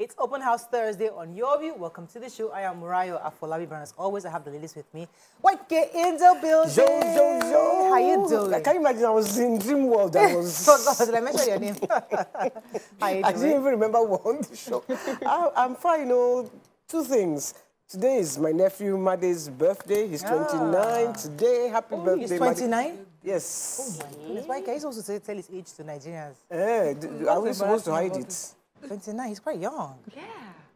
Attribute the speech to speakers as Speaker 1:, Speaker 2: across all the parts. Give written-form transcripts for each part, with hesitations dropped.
Speaker 1: It's Open House Thursday on Your View. Welcome to the show. I am Murayo Afolabi, but as always, I have the ladies with me. What get in the building?
Speaker 2: Yo.
Speaker 1: How you doing?
Speaker 2: I can't imagine I was in dream world. I was.
Speaker 1: So, did I mention your name? How you doing?
Speaker 2: I didn't even remember what on the show. I'm fine, you know. Two things. Today is my nephew Made's birthday. He's 29 today. Happy birthday,
Speaker 1: He's 29?
Speaker 2: Yes.
Speaker 1: Oh my goodness. Why can't he supposed to tell his age to Nigerians?
Speaker 2: Are we supposed to hide it?
Speaker 1: 29, he's quite young.
Speaker 3: Yeah.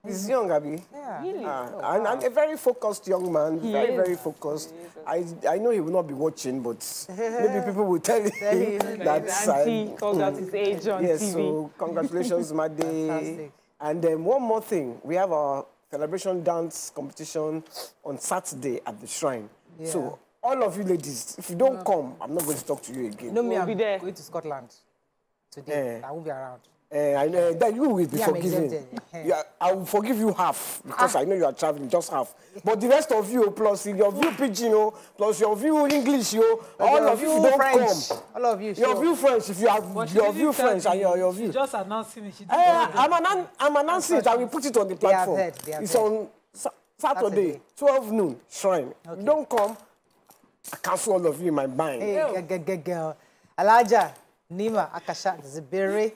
Speaker 2: He's young, Abby.
Speaker 1: Yeah.
Speaker 3: Really?
Speaker 2: And a very focused young man. Very focused. I know he will not be watching, but maybe people will tell him that.
Speaker 3: Auntie called out his age on
Speaker 2: yes,
Speaker 3: TV.
Speaker 2: so congratulations, Made.
Speaker 1: Fantastic.
Speaker 2: And one more thing. We have our celebration dance competition on Saturday at the shrine. Yeah. So all of you ladies, if you don't come, I'm not going to talk to you again.
Speaker 1: No, me,
Speaker 3: We'll
Speaker 1: I'm
Speaker 3: be there.
Speaker 1: going to Scotland today. I won't be around.
Speaker 2: I know that you will be forgiven.
Speaker 1: Yeah.
Speaker 2: I will forgive you half because I know you are traveling, just half. But the rest of you, plus your view pidgin, plus your view English, all of you don't
Speaker 1: French.
Speaker 2: come.
Speaker 1: All of you,
Speaker 2: your view French, if you have your view French and your view.
Speaker 4: Just announcing it.
Speaker 2: I'm announcing it. I will put it on the platform. It's on Saturday, 12 noon, shrine. Okay. You don't come, I cancel all of you in my mind.
Speaker 1: Hey, girl. Alaja. Nima Akasha Zibiri,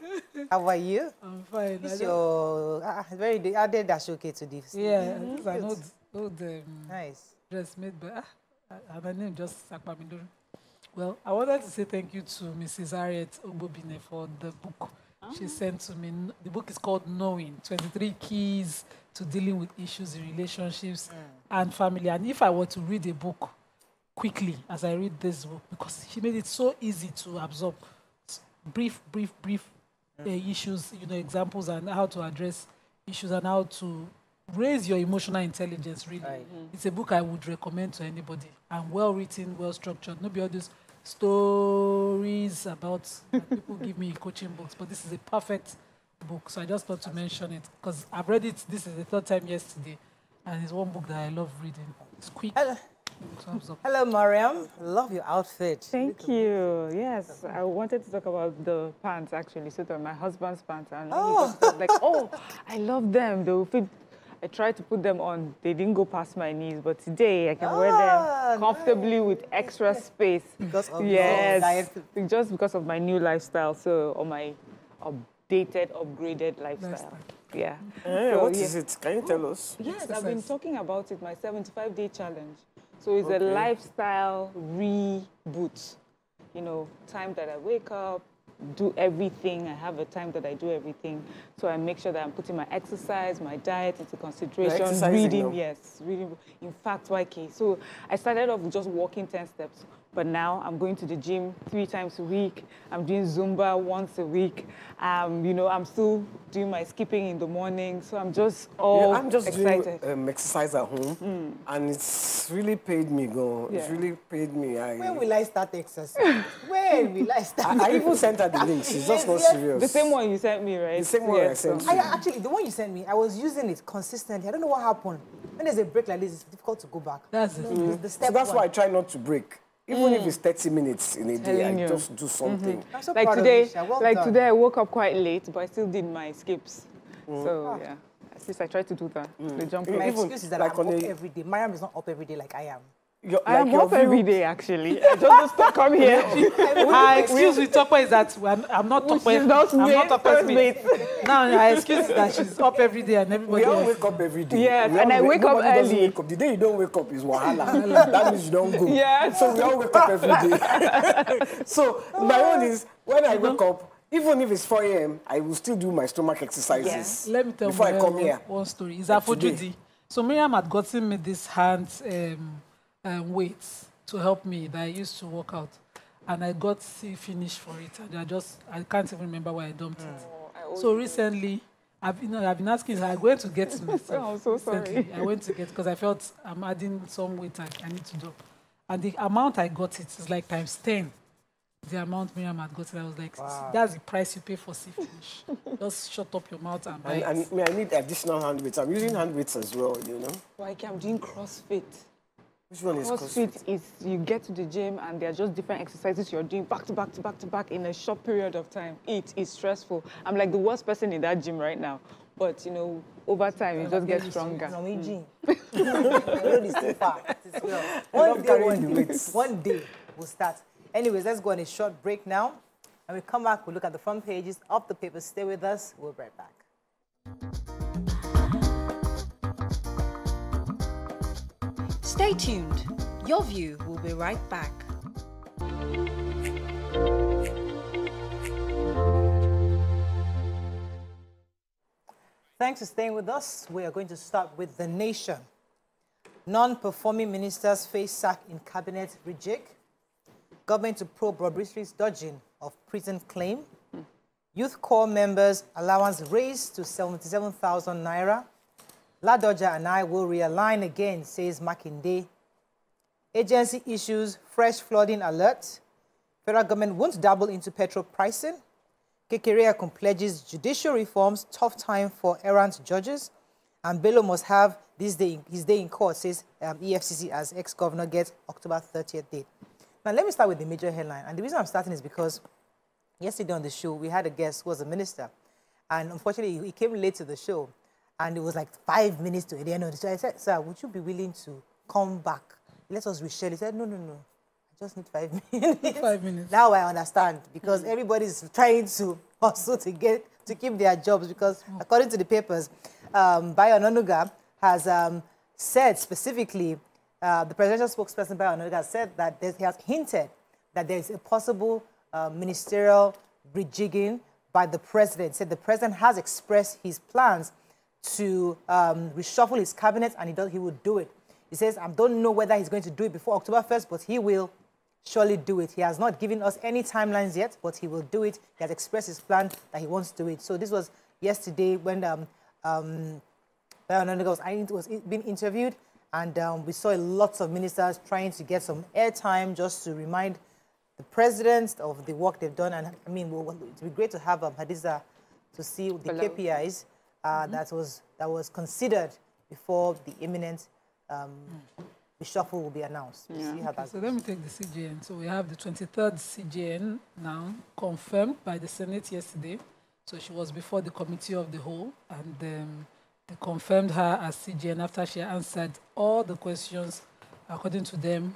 Speaker 1: how are you?
Speaker 4: I'm fine.
Speaker 1: It's your very I did that okay to this.
Speaker 4: Yeah, I know the
Speaker 1: nice
Speaker 4: dress made by her name just Sakpamidoro. Well, I wanted to say thank you to Mrs. Harriet Ogbobine for the book she sent to me. The book is called Knowing 23 Keys to Dealing with Issues in Relationships and Family. And if I were to read a book quickly as I read this book, because she made it so easy to absorb. Brief issues, examples and how to address issues and how to raise your emotional intelligence, really. It's a book I would recommend to anybody. And well written, well structured. Not be all these stories about people give me coaching books, but this is a perfect book. So I just thought to mention it because I've read it. This is the third time yesterday, and it's one book that I love reading. It's quick.
Speaker 1: Hello, Mariam. Love your outfit.
Speaker 3: Thank you. Yes, I wanted to talk about the pants, actually. So they're my husband's pants. And he was like, oh, I love them. They will fit. I tried to put them on. They didn't go past my knees. But today, I can wear them comfortably with extra space.
Speaker 1: Because of
Speaker 3: just because of my new lifestyle. So, on my upgraded lifestyle. Yeah.
Speaker 2: What is it? Can you tell us?
Speaker 3: Yes, I've been talking about it, my 75-day challenge. So it's a lifestyle reboot. Time that I wake up, do everything. I have a time that I do everything. So I make sure that I'm putting my exercise, my diet into consideration. Reading, yes. Reading. In fact, YK. So I started off with just walking 10 steps. But now I'm going to the gym 3 times a week. I'm doing Zumba once a week. I'm still doing my skipping in the morning. So I'm just
Speaker 2: I'm just
Speaker 3: excited.
Speaker 2: Doing exercise at home. And it's really paid me, It's really paid me.
Speaker 1: When will I start exercise? When will I start?
Speaker 2: I even sent her the link. She's just not serious.
Speaker 3: The same one you sent me, right?
Speaker 2: The same one I sent you.
Speaker 1: Actually, the one you sent me, I was using it consistently. I don't know what happened. When there's a break like this, it's difficult to go back.
Speaker 4: That's it.
Speaker 1: The step
Speaker 2: so that's why I try not to break. Even if it's 30 minutes in a day, I just do something.
Speaker 1: I'm so
Speaker 3: like
Speaker 1: proud
Speaker 3: today,
Speaker 1: of you,
Speaker 3: today I woke up quite late, but I still did my skips. So yeah, at least I try to do that. The jump.
Speaker 1: My excuse is that I'm up every day. Mariam is not up every day like I am.
Speaker 3: I am up every day, actually. I just don't come here.
Speaker 4: Her excuse with Tokwe is that I'm not Tokwe. I'm not Tokwe's mate. No, her excuse is that she's up every day and everybody
Speaker 2: else. We all wake up every day.
Speaker 3: Yes, and I wake up early.
Speaker 2: The day you don't wake up is wahala. That means you don't go.
Speaker 3: Yeah.
Speaker 2: So we all wake up every day. So my own is, when I wake up, even if it's 4 a.m., I will still do my stomach exercises.
Speaker 4: Let me tell
Speaker 2: before I come here.
Speaker 4: One story. It's Afojudi. So Miriam had gotten me this hand weights to help me that I used to work out, and I got finished for it, and I can't even remember why I dumped it. So recently, I've been asking, I'm going to get it myself.
Speaker 3: I'm so sorry.
Speaker 4: I went to get because I felt I'm adding some weight I need to drop, and the amount I got it is like times 10. The amount Miriam had gotten, I was like, that's the price you pay for finish. Just shut up your mouth and buy it.
Speaker 2: And I need additional hand weights. I'm using hand weights as well,
Speaker 3: Like I'm doing CrossFit.
Speaker 2: Which one is
Speaker 3: CrossFit? Is you get to the gym and there are just different exercises you're doing back to back to back to back in a short period of time. It is stressful. I'm like the worst person in that gym right now. but, you know, over time, it just gets stronger.
Speaker 1: The road is too far. One day we'll start. Anyways, let's go on a short break now. And we come back, we'll look at the front pages of the papers. Stay with us. We'll be right back.
Speaker 5: Stay tuned. Your View will be right back.
Speaker 1: Thanks for staying with us. We are going to start with The Nation. Non-performing ministers face sack in cabinet rejig. Government to probe Bobrisky's dodging of prison claim. Youth Corps members' allowance raised to 77,000 naira. Ladoja and I will realign again, says Makinde. Agency issues fresh flooding alert. Federal government won't dabble into petrol pricing. Kekereakun pledges judicial reforms, tough time for errant judges. And Bello must have his day in court, says EFCC, as ex-governor gets October 30th date. Now, let me start with the major headline. And the reason I'm starting is because yesterday on the show, we had a guest who was a minister. And unfortunately, he came late to the show. And it was like 5 minutes to the end of the show. I said, sir, would you be willing to come back? Let us reschedule. He said, no. I just need 5 minutes.
Speaker 4: 5 minutes.
Speaker 1: Now I understand, because everybody's trying to also to keep their jobs, because according to the papers, Bayo Onanuga has said specifically, the presidential spokesperson Bayo Onanuga has said that he has hinted that there is a possible ministerial rejigging by the president. Said the president has expressed his plans to reshuffle his cabinet, and he will do it. He says, I don't know whether he's going to do it before October 1st, but he will surely do it. He has not given us any timelines yet, but he will do it. He has expressed his plan that he wants to do it. So this was yesterday when Onanuga was being interviewed, and we saw lots of ministers trying to get some airtime just to remind the president of the work they've done. And I mean, it would be great to have Hadiza to see the KPIs that was considered before the imminent reshuffle will be announced.
Speaker 4: Yeah. See how so let me take the CJN. So we have the 23rd CJN now confirmed by the Senate yesterday. So she was before the committee of the whole, and they confirmed her as CJN after she answered all the questions. According to them,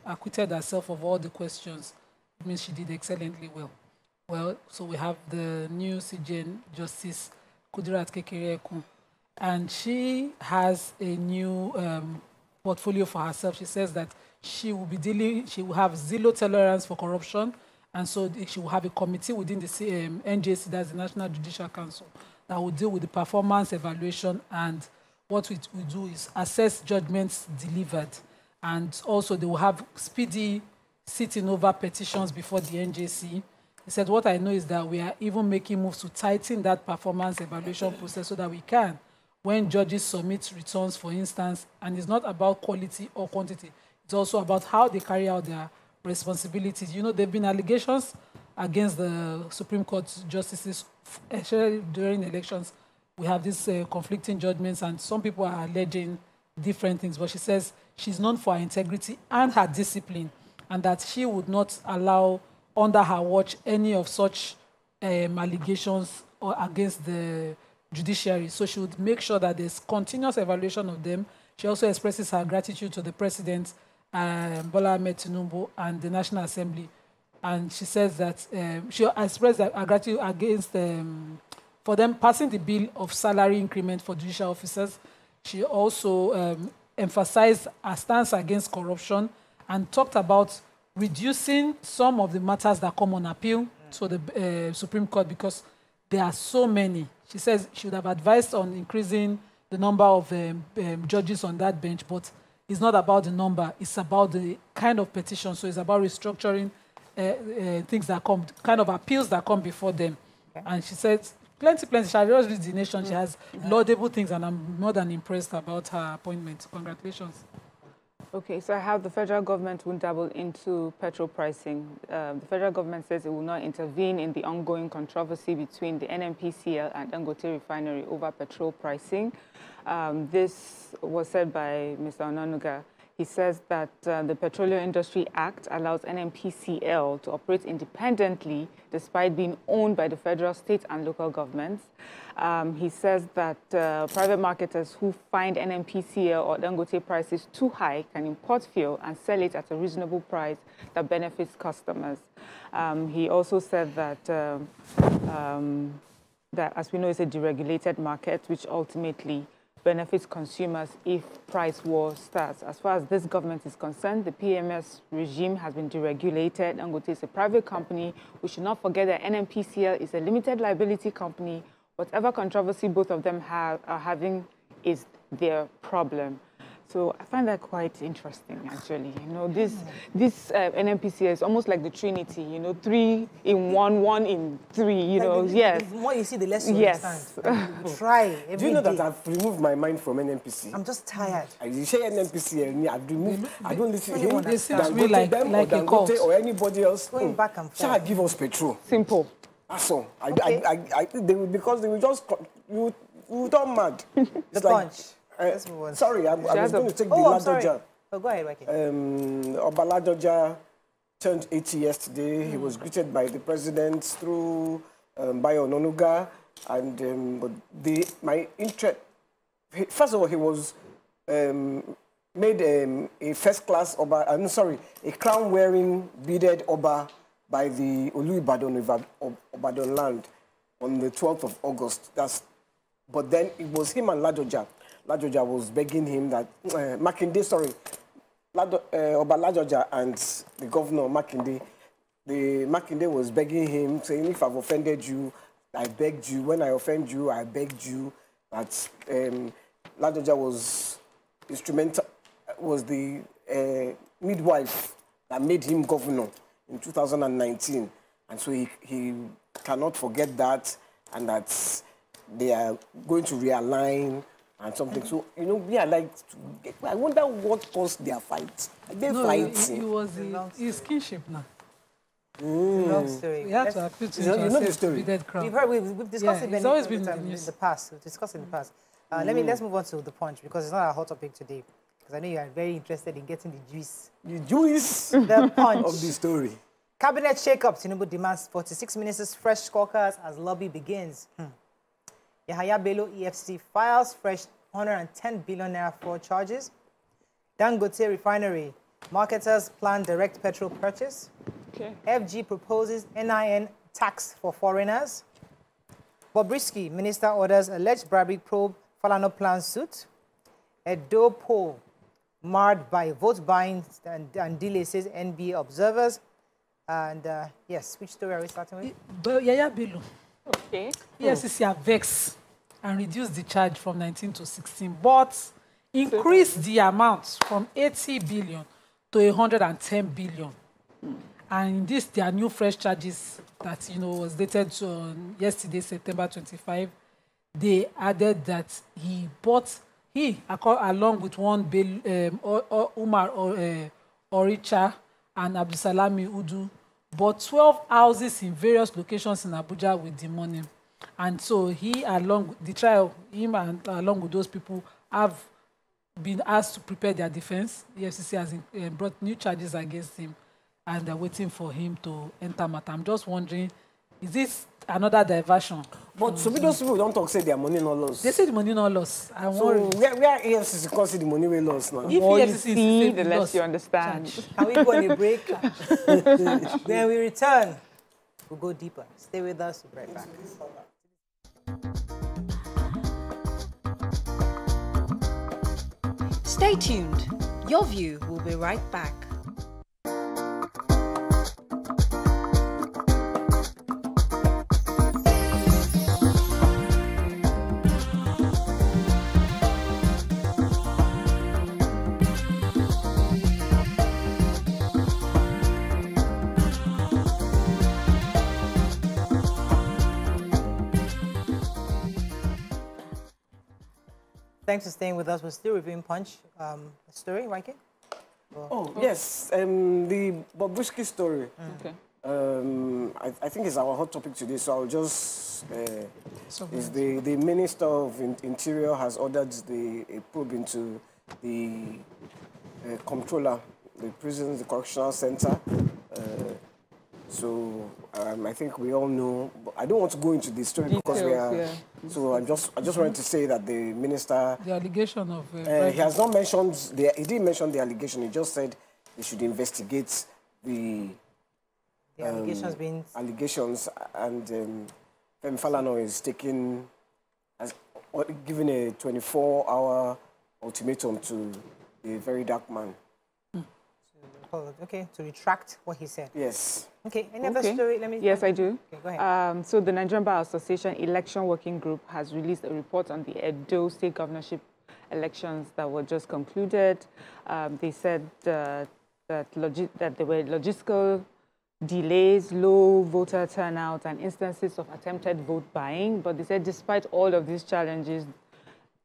Speaker 4: acquitted herself of all the questions. It means she did excellently well. Well, so we have the new CJN, Justice Kudirat Kekereakun, and she has a new portfolio for herself. She says that she will have zero tolerance for corruption, and so she will have a committee within the NJC, that's the National Judicial Council, that will deal with the performance evaluation, and what we do is assess judgments delivered, and also they will have speedy sitting over petitions before the NJC. He said, what I know is that we are even making moves to tighten that performance evaluation process so that we can, when judges submit returns, for instance, and it's not about quality or quantity, it's also about how they carry out their responsibilities. You know, there have been allegations against the Supreme Court justices, especially during elections. We have these conflicting judgments, and some people are alleging different things, but she says she's known for her integrity and her discipline, and that she would not allow under her watch any of such allegations or against the judiciary. So she would make sure that there's continuous evaluation of them. She also expresses her gratitude to the President, Bola Ahmed Tinubu, and the National Assembly. And she says that she expressed her gratitude against for them passing the bill of salary increment for judicial officers. She also emphasized her stance against corruption and talked about reducing some of the matters that come on appeal to the Supreme Court, because there are so many. She says she would have advised on increasing the number of judges on that bench, but it's not about the number, it's about the kind of petition. So it's about restructuring things that come, kind of appeals that come before them. Okay. And she said, plenty. She has just read The Nation. She has laudable things, and I'm more than impressed about her appointment. Congratulations.
Speaker 3: Okay, so I have the federal government won't dabble into petrol pricing. The federal government says it will not intervene in the ongoing controversy between the NNPCL and Dangote refinery over petrol pricing. This was said by Mr. Onanuga. He says that the Petroleum Industry Act allows NNPCL to operate independently despite being owned by the federal, state, and local governments. He says that private marketers who find NNPCL or Dangote prices too high can import fuel and sell it at a reasonable price that benefits customers. He also said that, that, as we know, it's a deregulated market, which ultimately benefits consumers if price war starts. As far as this government is concerned, the PMS regime has been deregulated. Dangote is a private company. We should not forget that NNPCL is a limited liability company. Whatever controversy both of them are having is their problem. So I find that quite interesting, actually. You know, this NNPCL is almost like the Trinity, you know, 3 in 1, 1 in 3, you know, yes.
Speaker 1: The more you see, the less you
Speaker 3: yes.
Speaker 1: understand. Try every
Speaker 2: Do you know
Speaker 1: day.
Speaker 2: that I've removed my mind from NNPC?
Speaker 1: I'm just tired.
Speaker 2: You say NNPC, I've removed. I don't listen to him.
Speaker 4: They seem to be like a cult.
Speaker 2: Or anybody else.
Speaker 1: Going back and forth.
Speaker 2: Shall I give us petrol?
Speaker 3: Simple.
Speaker 2: That's all.
Speaker 1: Okay.
Speaker 2: Because they will just you turn mad.
Speaker 1: The punch. Let's move on.
Speaker 2: Sorry, I was going to take the Ladoja.
Speaker 1: Oh, go ahead, Waki.
Speaker 2: Oba Ladoja turned 80 yesterday. He was greeted by the president through Bayo Ononuga. And my interest... First of all, he was made a first-class Oba... I'm sorry, a crown-wearing beaded Oba by the Olu Ibadan land on the 12th of August. But then it was him and Ladoja. Ladoja was begging him that, Makinde, sorry, Oba Ladoja and the governor, Makinde, Makinde was begging him, saying, if I've offended you, I begged you. When I offend you, I begged you. That Ladoja was instrumental, was the midwife that made him governor in 2019. And so he cannot forget that, and that they are going to realign and something. So, you know, we are like, I wonder what caused their fight. They fight.
Speaker 4: It was his kinship now.
Speaker 1: Long story.
Speaker 4: We have to appeal to
Speaker 2: you know the story.
Speaker 1: We've discussed it
Speaker 4: it's always been
Speaker 1: in the past. We've discussed it in the past. Let's move on to the punch, because it's not our hot topic today. Because I know you are very interested in getting the juice.
Speaker 2: The juice
Speaker 1: The punch
Speaker 2: of the story. Cabinet
Speaker 1: shake-up. Tinubu demands 46 ministers fresh scorecards as lobby begins. Yahaya Bello EFCC files fresh 110 billion naira fraud charges. Dangote refinery. Marketers plan direct petrol purchase.
Speaker 3: Okay.
Speaker 1: FG proposes NIN tax for foreigners. Bobrisky, minister orders alleged bribery probe Falanas plan suit. Edo poll marred by vote buying and delay, says NBA observers. And yes, which story are we starting with?
Speaker 4: Yahaya Bello.
Speaker 3: Okay.
Speaker 4: EFCC have vexed and reduced the charge from 19 to 16, but increased the amount from 80 billion to 110 billion. And in this, there are new fresh charges that, you know, was dated to yesterday, September 25. They added that along with one Umar Oricha and Abdusalami Udu, bought 12 houses in various locations in Abuja with the money. And so he, along with the trial, along with those people, have been asked to prepare their defense. The FCC has brought new charges against him, and they're waiting for him to enter matter. I'm just wondering, is this another diversion?
Speaker 2: But so those people don't talk, say their money not lost.
Speaker 4: They say the money not lost.
Speaker 2: So where EFCC can see the money we lost now?
Speaker 3: If EFCC see, the less you understand.
Speaker 1: Can we go on a break? When we return, we'll go deeper. Stay with us. We'll be right back.
Speaker 5: Stay tuned. Your View will be right back.
Speaker 1: Thanks for staying with us. We're still reviewing Punch story, Waki?
Speaker 2: Yes, the Bobrisky story.
Speaker 3: Okay.
Speaker 2: I think it's our hot topic today, so I'll just... the Minister of Interior has ordered a probe into the comptroller, the prisons, the correctional center. I think we all know. But I don't want to go into the story because we are. Yeah. So I just wanted to say that the minister.
Speaker 4: The allegation of.
Speaker 2: He has not mentioned. He didn't mention the allegation. He just said they should investigate the
Speaker 1: allegations being
Speaker 2: allegations, and Falanas is giving a 24-hour ultimatum to the VeryDarkMan.
Speaker 1: Okay, to retract what he said.
Speaker 2: Yes.
Speaker 1: Okay, any other story?
Speaker 3: Yes, I do.
Speaker 1: Okay, go ahead.
Speaker 3: So the Nigerian Bar Association Election Working Group has released a report on the Edo State governorship elections that were just concluded. They said that there were logistical delays, low voter turnout, and instances of attempted vote buying. But they said despite all of these challenges,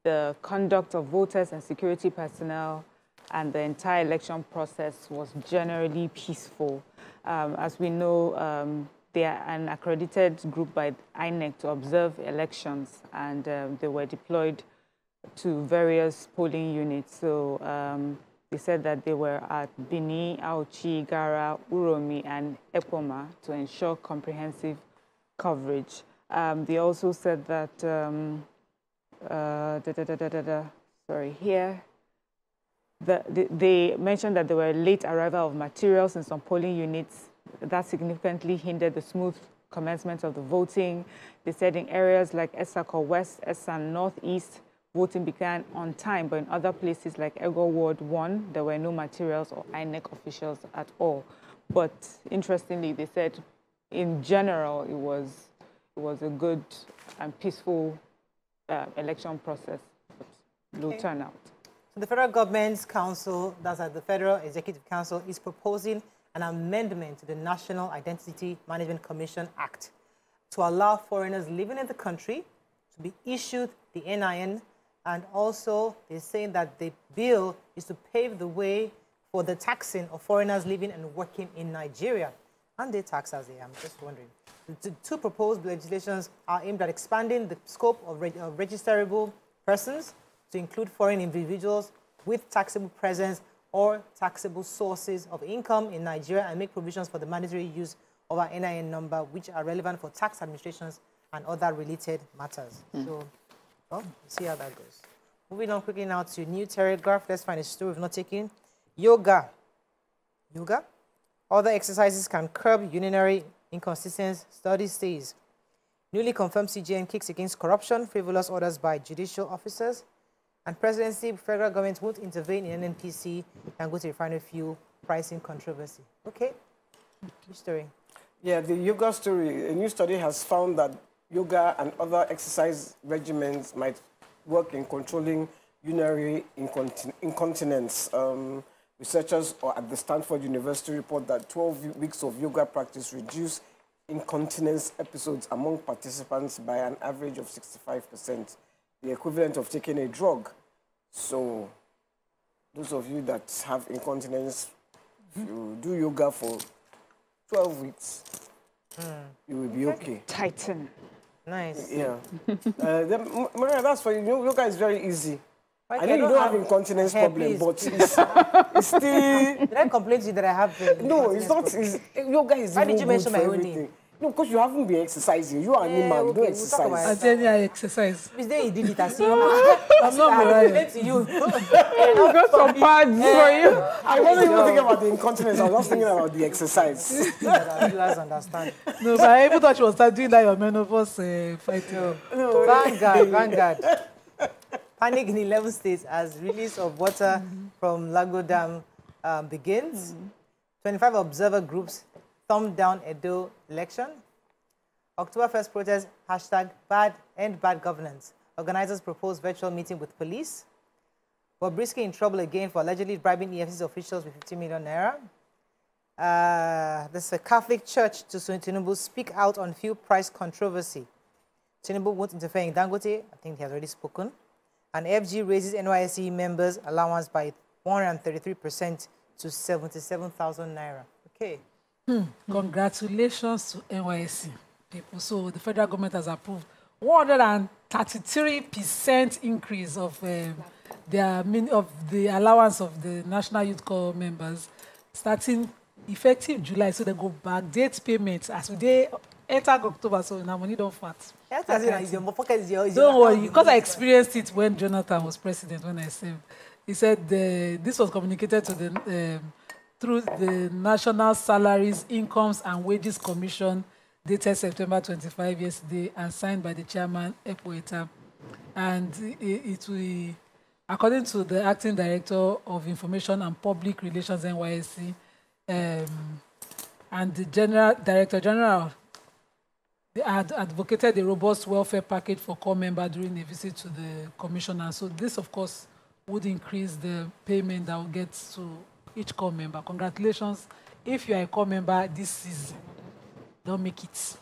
Speaker 3: the conduct of voters and security personnel and the entire election process was generally peaceful. As we know, they are an accredited group by INEC to observe elections, and they were deployed to various polling units. So they said that they were at Bini, Auchi, Gara, Uromi, and Epoma to ensure comprehensive coverage. They also said that, they mentioned that there were late arrival of materials in some polling units. That significantly hindered the smooth commencement of the voting. They said in areas like Esako West, Esan Northeast, voting began on time, but in other places like Ego Ward 1, there were no materials or INEC officials at all. But interestingly, they said in general, it was a good and peaceful election process, low turnout.
Speaker 1: So the Federal Government's Council, that's at the Federal Executive Council, is proposing an amendment to the National Identity Management Commission Act to allow foreigners living in the country to be issued the NIN, and also they're saying that the bill is to pave the way for the taxing of foreigners living and working in Nigeria. And they tax as they are, I'm just wondering. The two proposed legislations are aimed at expanding the scope of registerable persons to include foreign individuals with taxable presence or taxable sources of income in Nigeria, and make provisions for the mandatory use of our NIN number, which are relevant for tax administrations and other related matters. So, well, we'll see how that goes. Moving on quickly now to New Telegraph. Let's find a story we've not taken. Yoga. Other exercises can curb urinary inconsistency, study says. Newly confirmed CJN kicks against corruption, frivolous orders by judicial officers. And presidency, federal government won't intervene in NNPC and go to refinery fuel pricing controversy. Okay, which story?
Speaker 2: Yeah, the yoga story. A new study has found that yoga and other exercise regimens might work in controlling urinary incontinence. Researchers at the Stanford University report that 12 weeks of yoga practice reduced incontinence episodes among participants by an average of 65%. The equivalent of taking a drug. So, those of you that have incontinence, if you do yoga for 12 weeks, you will be okay.
Speaker 3: Tighten.
Speaker 1: Nice.
Speaker 2: Yeah. Maria, that's for you. Yoga is very easy. I know you don't have incontinence problem, but it's still...
Speaker 1: Did I complain to you that I have...
Speaker 2: No, it's not. Yoga is
Speaker 1: Why did you mention my own name?
Speaker 2: No, because you haven't been exercising. You are an animal, you don't exercise.
Speaker 4: And then I exercise.
Speaker 1: Is there you did it as you?
Speaker 4: I'm not Mariah.
Speaker 1: To you.
Speaker 3: I've got some pads for you.
Speaker 2: I wasn't even thinking about the incontinence. I was just thinking about the exercise.
Speaker 1: Let's understand.
Speaker 4: No, but I even thought she was doing like your menopause fighting.
Speaker 1: No. Vanguard. Panic in 11 states as release of water from Lago Dam begins. 25 observer groups thumb down Edo election. October 1st protest, #end bad governance. Organizers propose virtual meeting with police. Bobrisky in trouble again for allegedly bribing EFCC officials with 50 million naira. There's a Catholic Church to Tinubu speak out on fuel price controversy. Tinubu won't interfere in Dangote. I think he has already spoken. And FG raises NYSC members' allowance by 133% to 77,000 naira. Okay.
Speaker 4: Congratulations to NYSC people. So the federal government has approved 133% increase of there are many of the allowance of the National Youth Corps members starting effective July, so they go back date payments as they enter October, so now money don't fat. Don't worry, because I experienced it when Jonathan was president, when I served. He said this was communicated to the through the National Salaries, Incomes and Wages Commission, dated September 25 yesterday, and signed by the chairman, Epoeta. And it will, according to the acting director of Information and Public Relations, NYSC, and the director general, they had advocated a robust welfare package for core members during a visit to the commissioner. So this, of course, would increase the payment that will get to each core member. Congratulations. If you are a core member this season, don't make it.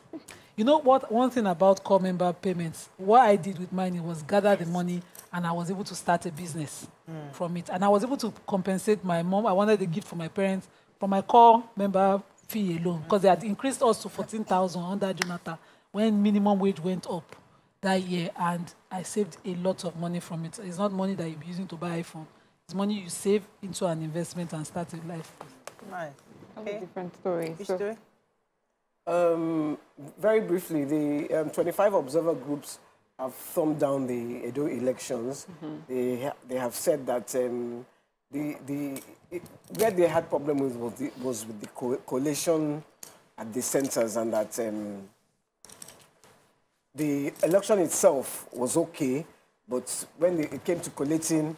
Speaker 4: You know what? One thing about core member payments, what I did with mine was gather the money, and I was able to start a business from it. And I was able to compensate my mom. I wanted a gift for my parents from my core member fee alone, because they had increased us to 14,000 under Jonathan when minimum wage went up that year, and I saved a lot of money from it. It's not money that you'll be using to buy iPhone. It's money you save into an investment and start a life.
Speaker 1: Nice.
Speaker 3: Okay. Different story.
Speaker 1: Which story?
Speaker 2: Very briefly, the 25 observer groups have thumbed down the Edo elections. They have said that where they had problem with was with the collation at the centers, and that the election itself was okay, but when it came to collating,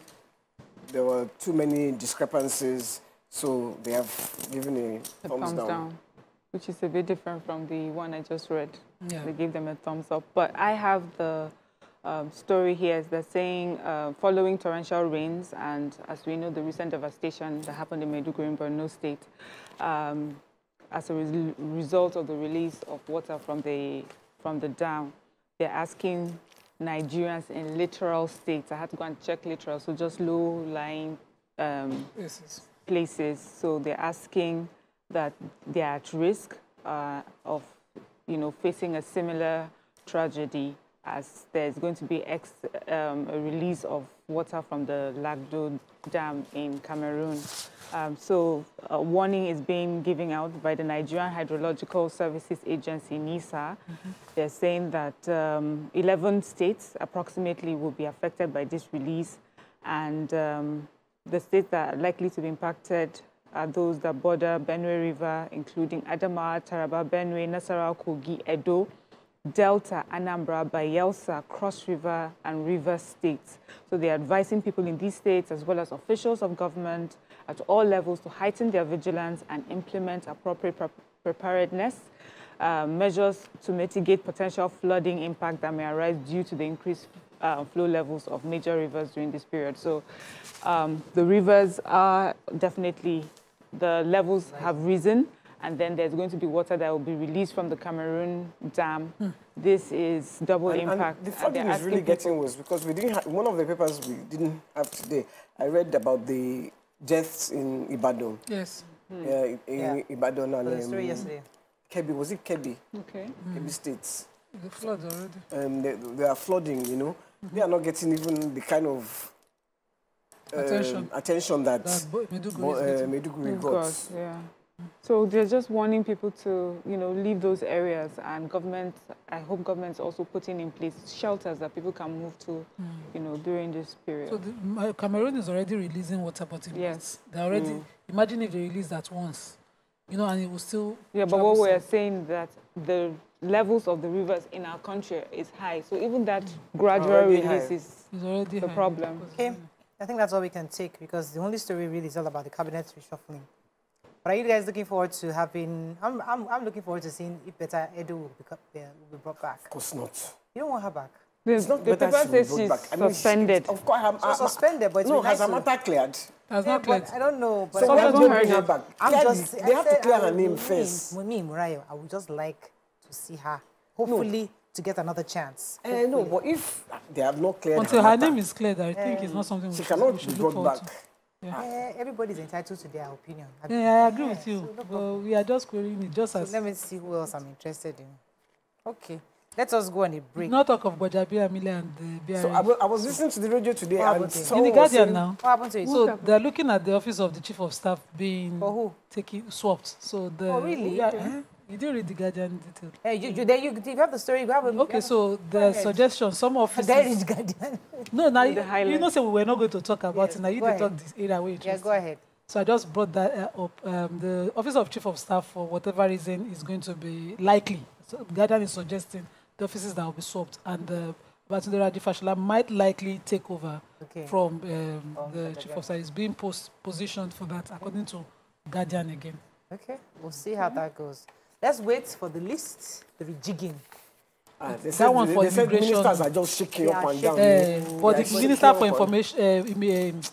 Speaker 2: there were too many discrepancies, so they have given a thumbs down.
Speaker 3: Which is a bit different from the one I just read.
Speaker 4: Yeah.
Speaker 3: They gave them a thumbs up. But I have the story here. They're saying following torrential rains and, as we know, the recent devastation that happened in Maiduguri in Borno State, as a result of the release of water from the dam, they're asking Nigerians in littoral states. I had to go and check littoral, so just low-lying places. So they're asking that they are at risk of, facing a similar tragedy, as there's going to be a release of water from the Lagdo Dam in Cameroon. So a warning is being given out by the Nigerian Hydrological Services Agency, NISA. They're saying that 11 states approximately will be affected by this release, and the states that are likely to be impacted are those that border Benue River, including Adamawa, Taraba, Benue, Nasarawa, Kogi, Edo, Delta, Anambra, Bayelsa, Cross River, and River States. So they're advising people in these states, as well as officials of government at all levels, to heighten their vigilance and implement appropriate preparedness measures to mitigate potential flooding impact that may arise due to the increased flow levels of major rivers during this period. So the rivers are definitely, the levels have risen, and then there's going to be water that will be released from the Cameroon Dam. This is double impact.
Speaker 2: And the flooding is really getting worse, because we didn't have, one of the papers we didn't have today, I read about the deaths in Ibadan.
Speaker 4: Yes.
Speaker 2: In Ibadan and
Speaker 1: story yesterday.
Speaker 2: Kebbi, was it Kebbi?
Speaker 3: Okay.
Speaker 2: Kebbi states.
Speaker 4: The flood already.
Speaker 2: They are flooding, They are not getting even the kind of attention that Maiduguri got.
Speaker 3: Yeah. So they're just warning people to, leave those areas, and government, I hope government's also putting in place shelters that people can move to, during this period.
Speaker 4: So Cameroon is already releasing water, but
Speaker 3: yes,
Speaker 4: they're already, imagine if they release that once, and it will still...
Speaker 3: Yeah, but what we're saying that the levels of the rivers in our country is high. So even that gradual release is already the problem.
Speaker 1: Okay, I think that's all we can take, because the only story really is all about the cabinet reshuffling. But are you guys looking forward to having... I'm looking forward to seeing if Beta Edo will be brought back.
Speaker 2: Of course not.
Speaker 1: You don't want her back.
Speaker 3: The paper says she's suspended.
Speaker 2: Of course,
Speaker 1: she's suspended, but it's
Speaker 2: no, has her matter cleared?
Speaker 4: Has not cleared.
Speaker 1: I don't know. But
Speaker 2: so why don't bring her back? They have to clear her name first.
Speaker 1: Me, Muriah, I would just like to see her, hopefully, to get another chance.
Speaker 2: No, but if they have not cleared
Speaker 4: until her name is cleared, I think it's not something
Speaker 2: she cannot be brought back.
Speaker 1: Yeah. Everybody's entitled to their opinion.
Speaker 4: Yeah, I agree with you. But we are just querying it just as...
Speaker 1: Let me see who else I'm interested in. Okay. Let us go on a break.
Speaker 4: Not talk of Bojabi Amile and the BRI.
Speaker 2: So I was listening to the radio today and
Speaker 4: in the Guardian now.
Speaker 1: What happened to it?
Speaker 4: So they're looking at the office of the chief of staff being
Speaker 1: For who?
Speaker 4: swapped. So the
Speaker 1: really?
Speaker 4: Yeah, you didn't read the Guardian detail.
Speaker 1: Hey, you have the story. You have a,
Speaker 4: Okay, so the suggestion, some offices.
Speaker 1: There is Guardian.
Speaker 4: No, now you know, say we were not going to talk about it. Now you
Speaker 1: go
Speaker 4: can
Speaker 1: ahead.
Speaker 4: talk this area way.
Speaker 1: Yeah, go ahead.
Speaker 4: So I just brought that up. The office of chief of staff, for whatever reason, is going to be likely. So Guardian is suggesting the offices that will be swapped, and Batunde Raji Fashola might likely take over from the chief of staff. Is being positioned for that, according to Guardian again.
Speaker 1: Okay, we'll see how that goes. Let's wait for the list, the rejigging.
Speaker 4: That one for immigration.
Speaker 2: Ministers are just shaking up and down.
Speaker 4: For the Minister for Information,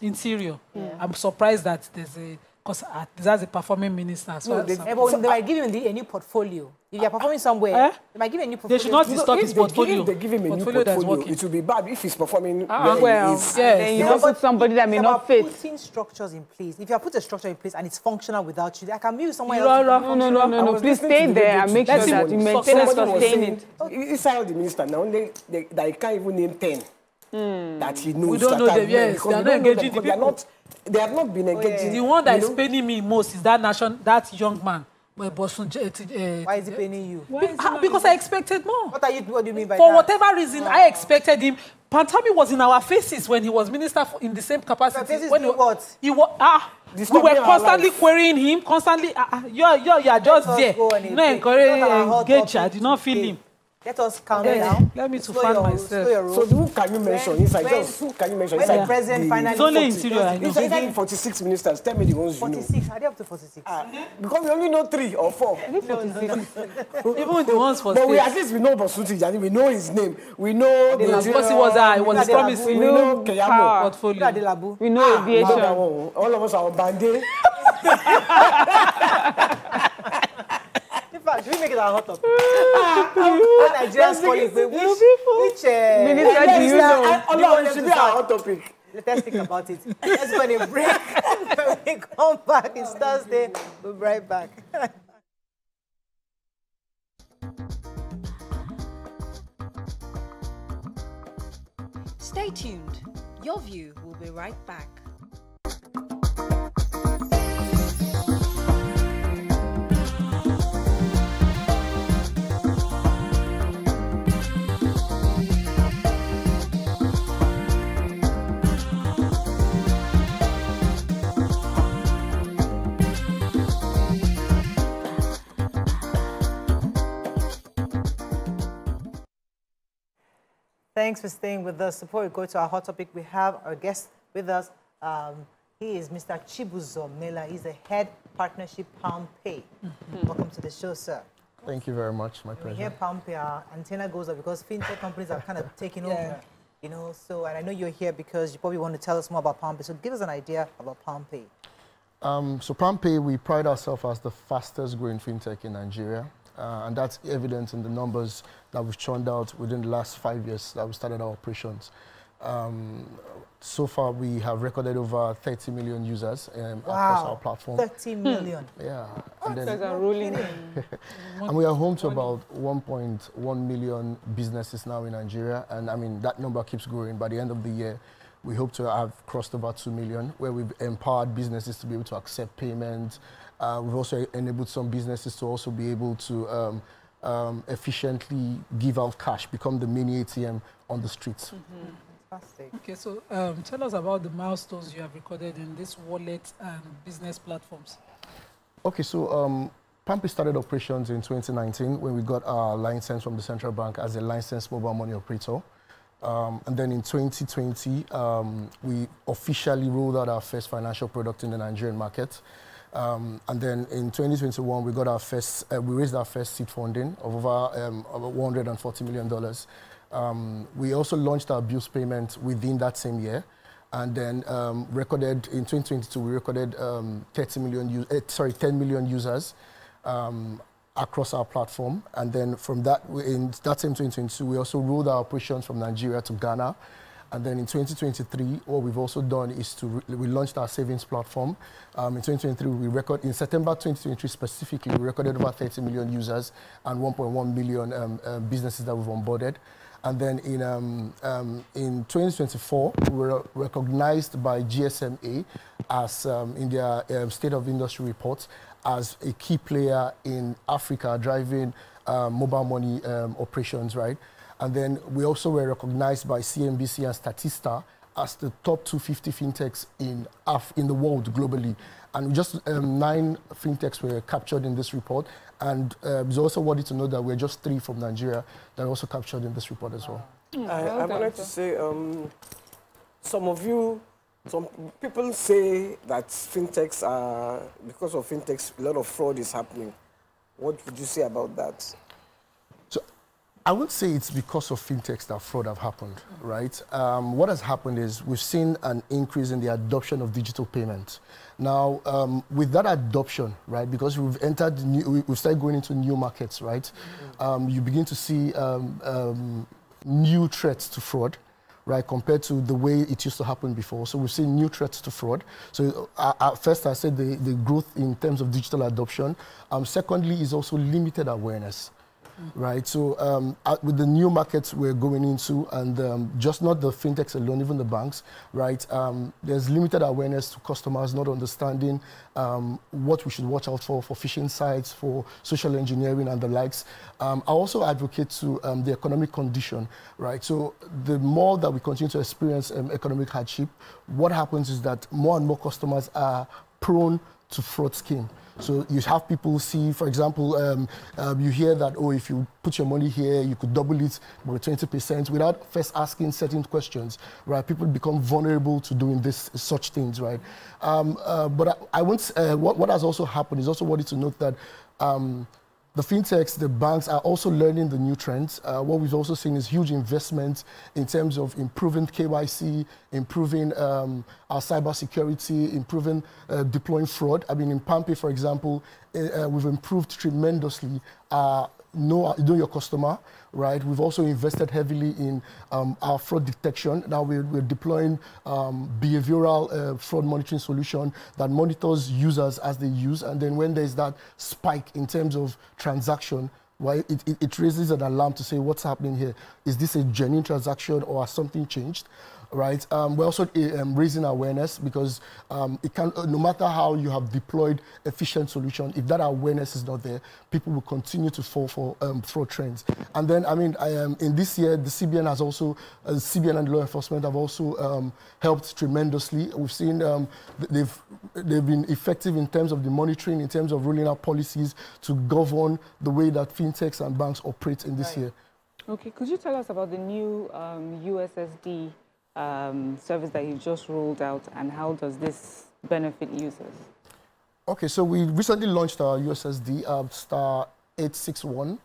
Speaker 4: Interior, I'm surprised that there's a, because that's a performing minister. So
Speaker 1: they might give him a new portfolio. If you're performing somewhere, they might give him a new portfolio.
Speaker 4: They should not disturb his portfolio.
Speaker 2: If they give him a new portfolio, it will be bad if he's performing
Speaker 3: well. Then you don't put somebody that may not fit.
Speaker 1: Putting structures in place. If you have put a structure in place and it's functional without you, I can move somewhere else.
Speaker 3: No. Please stay there and make sure that you maintain and sustain it.
Speaker 2: Inside the minister now, they can't even name 10 that he knows.
Speaker 4: We don't know them. Yes, they are not engaging the people.
Speaker 2: They have not been engaging.
Speaker 4: The one that is paining me most is that young man.
Speaker 1: Why is he paying you?
Speaker 4: Because I expected more.
Speaker 1: What do you mean by that?
Speaker 4: For whatever reason, I expected him. Pantami was in our faces when he was minister in the same capacity.
Speaker 1: When what?
Speaker 4: We were constantly querying him, constantly. You're just there. No engage. I did not feel him.
Speaker 1: Let us calm down.
Speaker 4: Let me to find myself.
Speaker 2: So who can you mention inside? Who can you mention inside?
Speaker 1: The president finally.
Speaker 4: It's only in Syria.
Speaker 2: Inside 46 ministers. Tell me the ones you know.
Speaker 1: 46. Are they up to 46?
Speaker 2: Because we only know 3 or 4.
Speaker 4: Even the ones for
Speaker 2: but at least we know Bosuti. We know his name. We know
Speaker 4: because he was promising.
Speaker 2: We know Keyamo
Speaker 4: portfolio.
Speaker 3: We know aviation.
Speaker 2: All of us are Bande.
Speaker 1: Should we make it our hot topic? Nigerians call it which
Speaker 3: minister do you know?
Speaker 2: All should be our hot topic.
Speaker 1: Let's think about it. Let's go on a break. When we come back, it's Thursday. We'll be right back.
Speaker 5: Stay tuned. Your View will be right back.
Speaker 1: Thanks for staying with us. Before we go to our hot topic, we have our guest with us. He is Mr. Chibuzor Melah. He's the head partnership Palmpay. Welcome to the show, sir.
Speaker 6: Thank you very much. My pleasure.
Speaker 1: We hear Palmpay, our antenna goes up because fintech companies are kind of taking over. You know, so, and I know you're here because you probably want to tell us more about Palmpay. So give us an idea about Palmpay.
Speaker 6: So Palmpay, we pride ourselves as the fastest growing fintech in Nigeria. And that's evident in the numbers that we've churned out within the last 5 years that we started our operations. So far, we have recorded over 30 million users across our platform.
Speaker 1: 30 million?
Speaker 6: Yeah.
Speaker 3: And then, are rolling
Speaker 6: and we are home to about 1.1 million businesses now in Nigeria. And I mean, that number keeps growing. By the end of the year, we hope to have crossed over 2 million, where we've empowered businesses to be able to accept payments. We've also enabled some businesses to also be able to efficiently give out cash, become the mini ATM on the streets.
Speaker 1: Fantastic.
Speaker 4: Okay, so tell us about the milestones you have recorded in this wallet and business platforms.
Speaker 6: Okay, so Palmpay started operations in 2019 when we got our license from the central bank as a licensed mobile money operator. And then in 2020, we officially rolled out our first financial product in the Nigerian market. And then in 2021, we got our first, we raised our first seed funding of over $140 million. We also launched our bills payment within that same year. And then recorded, in 2022, we recorded 10 million users across our platform. And then from that, in that same 2022, we also rolled our operations from Nigeria to Ghana. And then in 2023, what we've also done is we launched our savings platform. In 2023, in September 2023 specifically, we recorded over 30 million users and 1.1 million businesses that we've onboarded. And then in 2024, we were recognized by GSMA as in their State of Industry report as a key player in Africa driving mobile money operations, right? And then we also were recognized by CNBC and Statista as the top 250 fintechs in the world globally. And just 9 fintechs were captured in this report. And it's also worthy to know that we're just 3 from Nigeria that are also captured in this report as well.
Speaker 2: I wanted to say, some people say that fintechs are, because of fintechs, a lot of fraud is happening. What would you say about that?
Speaker 6: I would say it's because of fintechs that fraud have happened, right? What has happened is we've seen an increase in the adoption of digital payments. Now, with that adoption, right, because we've started going into new markets, right? You begin to see new threats to fraud, right, compared to the way it used to happen before. So we've seen new threats to fraud. So at first I said the growth in terms of digital adoption. Secondly is also limited awareness. Right, so with the new markets we're going into, and just not the fintechs alone, even the banks, right, there's limited awareness to customers not understanding what we should watch out for phishing sites, for social engineering and the likes. I also advocate to the economic condition, right, so the more that we continue to experience economic hardship, what happens is that more and more customers are prone to fraud scheme. So you have people see, for example, you hear that, oh, if you put your money here, you could double it by 20% without first asking certain questions, right? People become vulnerable to doing such things, right? But I won't, what has also happened is also worthy to note that the fintechs, the banks are also learning the new trends. What we've also seen is huge investment in terms of improving KYC, improving our cybersecurity, improving deploying fraud. I mean, in Palmpay, for example, we've improved tremendously know your customer, right? We've also invested heavily in our fraud detection. Now we're deploying behavioral fraud monitoring solution that monitors users as they use, and then when there's that spike in terms of transaction, why it raises an alarm to say what's happening here. Is this a genuine transaction or has something changed? Right. We're also raising awareness because it can, no matter how you have deployed efficient solution, if that awareness is not there, people will continue to fall for fraud trends. And then, I mean, in this year, the CBN has also, CBN and law enforcement have also helped tremendously. We've seen they've been effective in terms of the monitoring, in terms of rolling out policies to govern the way that fintechs and banks operate in this year.
Speaker 3: Okay, could you tell us about the new USSD service that you just rolled out, and how does this benefit users?
Speaker 6: Okay, so we recently launched our USSD star 861.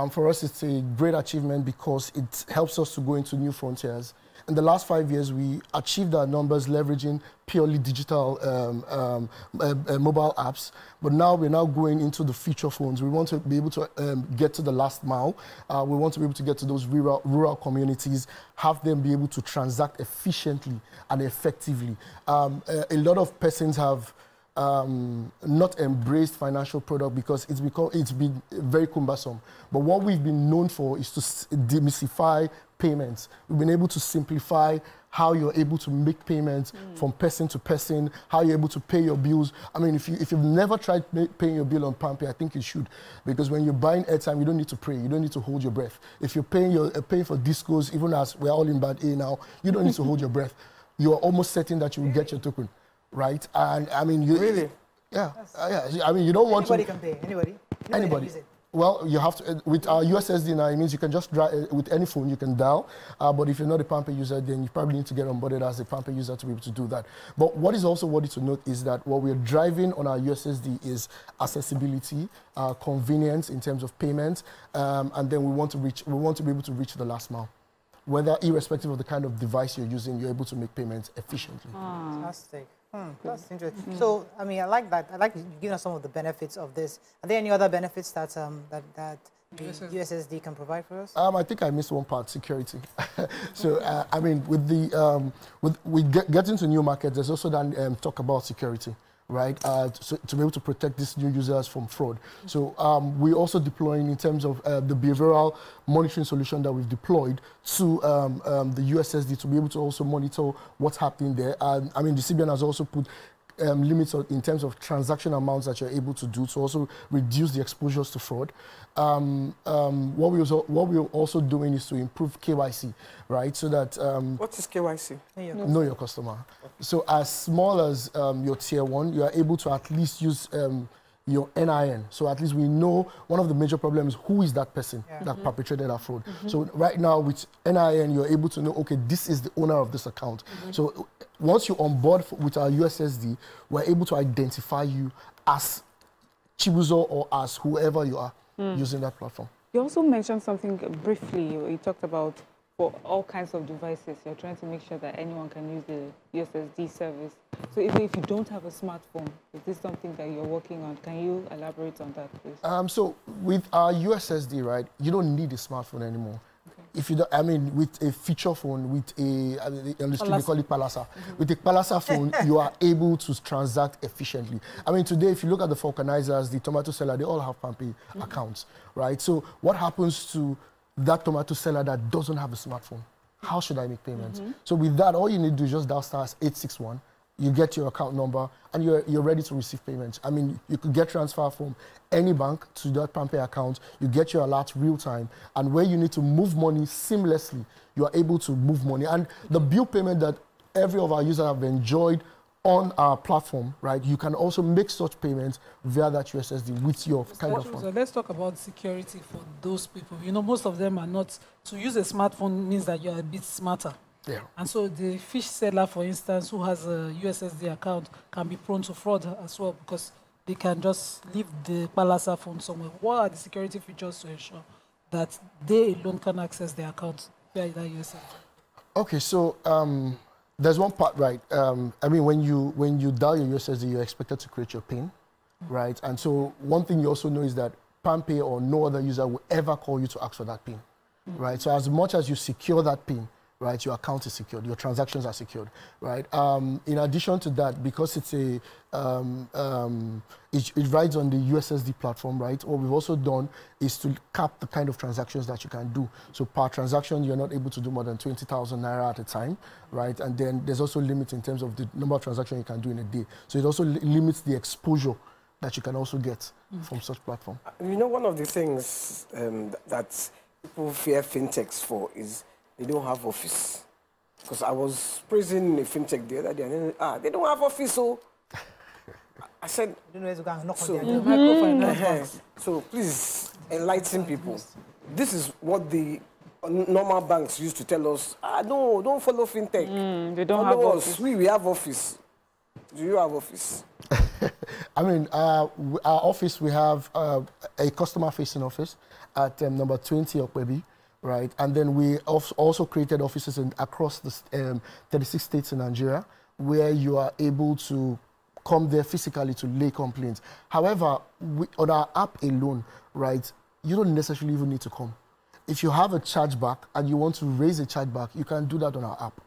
Speaker 6: For us, it's a great achievement because it helps us to go into new frontiers. In the last 5 years, we achieved our numbers leveraging purely digital mobile apps. But now we're going into the feature phones. We want to be able to get to the last mile. We want to be able to get to those rural communities, have them be able to transact efficiently and effectively. A lot of persons have not embraced financial product because it's been very cumbersome. But what we've been known for is to demystify payments. We've been able to simplify how you're able to make payments from person to person, how you're able to pay your bills. I mean, if you've never tried paying your bill on Palmpay, I think you should, because when you're buying airtime, you don't need to pray, you don't need to hold your breath. If you're paying for discos, even as we're all in bad A now, you don't need to hold your breath. You're almost certain that you will get your token, right? And I mean,
Speaker 2: really?
Speaker 6: Yeah, yeah. I mean, you don't want to.
Speaker 1: Anybody can pay. Anybody can use it.
Speaker 6: Well, you have to, with our USSD now, it means you can just with any phone you can dial. But if you're not a Palmpay user, then you probably need to get onboarded as a Palmpay user to be able to do that. But what is also worthy to note is that what we're driving on our USSD is accessibility, convenience in terms of payments, and then we want to be able to reach the last mile. Whether irrespective of the kind of device you're using, you're able to make payments efficiently.
Speaker 1: Fantastic. That's interesting. So, I mean, I like that. I like you giving us some of the benefits of this. Are there any other benefits that the USSD can provide for us?
Speaker 6: I think I missed one part, security. So, I mean, with the getting to new markets, there's also then talk about security, right? So to be able to protect these new users from fraud. So we're also deploying in terms of the behavioral monitoring solution that we've deployed to the USSD to be able to also monitor what's happening there. And I mean, the CBN has also put limits in terms of transaction amounts that you're able to do to also reduce the exposures to fraud. What we're also doing is to improve KYC, right? So that
Speaker 2: what is KYC?
Speaker 6: Know your customer. So as small as your tier 1, you are able to at least use your NIN. So at least we know one of the major problems is who is that person that perpetrated that fraud. So right now with NIN, you're able to know, okay, this is the owner of this account. So once you're on board with our USSD, we're able to identify you as Chibuzor or as whoever you are using that platform.
Speaker 3: You also mentioned something briefly. You talked about for all kinds of devices, you're trying to make sure that anyone can use the USSD service. So even if you don't have a smartphone, is this something that you're working on? Can you elaborate on that, please? So
Speaker 6: with our USSD, right, you don't need a smartphone anymore. If you don't, I mean, with a feature phone, with on the street they call it Palasa. With a Palasa phone, you are able to transact efficiently. I mean, today, if you look at the vulcanizers, the tomato seller, they all have Palmpay accounts, right? So what happens to that tomato seller that doesn't have a smartphone? How should I make payments? So with that, all you need to do is just dial *861. You get your account number, and you're ready to receive payments. I mean, you could get transfer from any bank to that Palmpay account. You get your alert real time, and where you need to move money seamlessly, you are able to move money. And the bill payment that every of our users have enjoyed on our platform, right? You can also make such payments via that USSD with your kind of phone.
Speaker 4: So let's talk about security for those people. You know, most of them are not. To use a smartphone means that you're a bit smarter.
Speaker 6: Yeah.
Speaker 4: And so the fish seller, for instance, who has a USSD account can be prone to fraud as well because they can just leave the Palasa phone somewhere. What are the security features to ensure that they alone can access their account via that USSD?
Speaker 6: Okay, so there's one part, right? I mean, when you dial your USSD, you're expected to create your PIN, right? And so one thing you also know is that Palmpay or no other user will ever call you to ask for that PIN, right? So as much as you secure that PIN, right, your account is secured, your transactions are secured, right? In addition to that, because it's a, it rides on the USSD platform, right? What we've also done is to cap the kind of transactions that you can do. So per transaction, you're not able to do more than 20,000 naira at a time, right? And then there's also limits in terms of the number of transactions you can do in a day. So it also limits the exposure that you can also get from such platform.
Speaker 2: You know, one of the things that people fear fintechs for is they don't have office. Because I was praising a fintech the other day, and then, they don't have office, so I said, so please enlighten people. This is what the normal banks used to tell us. No, don't follow fintech.
Speaker 3: They don't have office.
Speaker 2: We have office. Do you have office?
Speaker 6: I mean, our office, we have a customer-facing office at number 20 Okwebi. Right, and then we also created offices across the 36 states in Nigeria, where you are able to come there physically to lay complaints. However, on our app alone, right, you don't necessarily even need to come. If you have a chargeback and you want to raise a chargeback, you can do that on our app.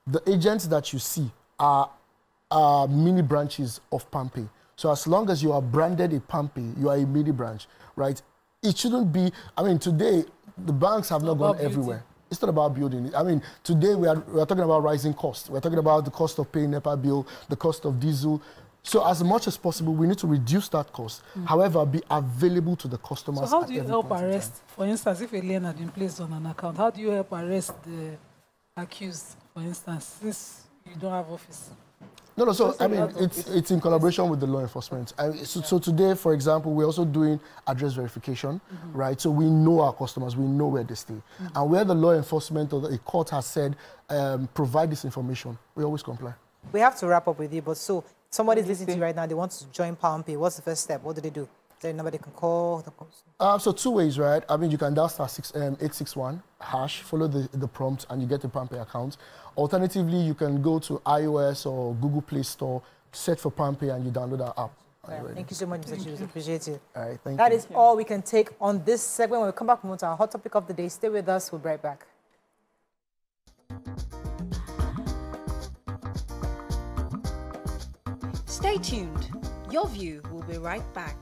Speaker 6: The agents that you see are mini branches of Palmpay. So as long as you are branded a Palmpay, you are a mini branch, right? It shouldn't be, I mean, today, the banks have not gone everywhere. It's not about building. I mean, today we are talking about rising costs. We're talking about the cost of paying NEPA bill, the cost of diesel. So as much as possible, we need to reduce that cost. However, be available to the customers.
Speaker 4: So how do you help arrest, for instance, if a lien had been placed on an account, how do you help arrest the accused, for instance, since you don't have office?
Speaker 6: No, so I mean, it's in collaboration with the law enforcement. So today, for example, we're also doing address verification, right? So we know our customers, we know where they stay. And where the law enforcement or the court has said, provide this information, we always comply.
Speaker 1: We have to wrap up with you, but so somebody's listening to you right now, they want to join Palmpay. What's the first step? What do they do? Is there a number they can call?
Speaker 6: So two ways, right? I mean, you can dial *861#, follow the prompt, and you get a Palmpay account. Alternatively, you can go to iOS or Google Play Store, search for Palmpay, and you download our app.
Speaker 1: Thank you so much, Mr. Chibuzor. Appreciate it.
Speaker 6: All right, thank you.
Speaker 1: That is all we can take on this segment. When we come back, we'll move to our hot topic of the day. Stay with us. We'll be right back.
Speaker 5: Stay tuned. Your View will be right back.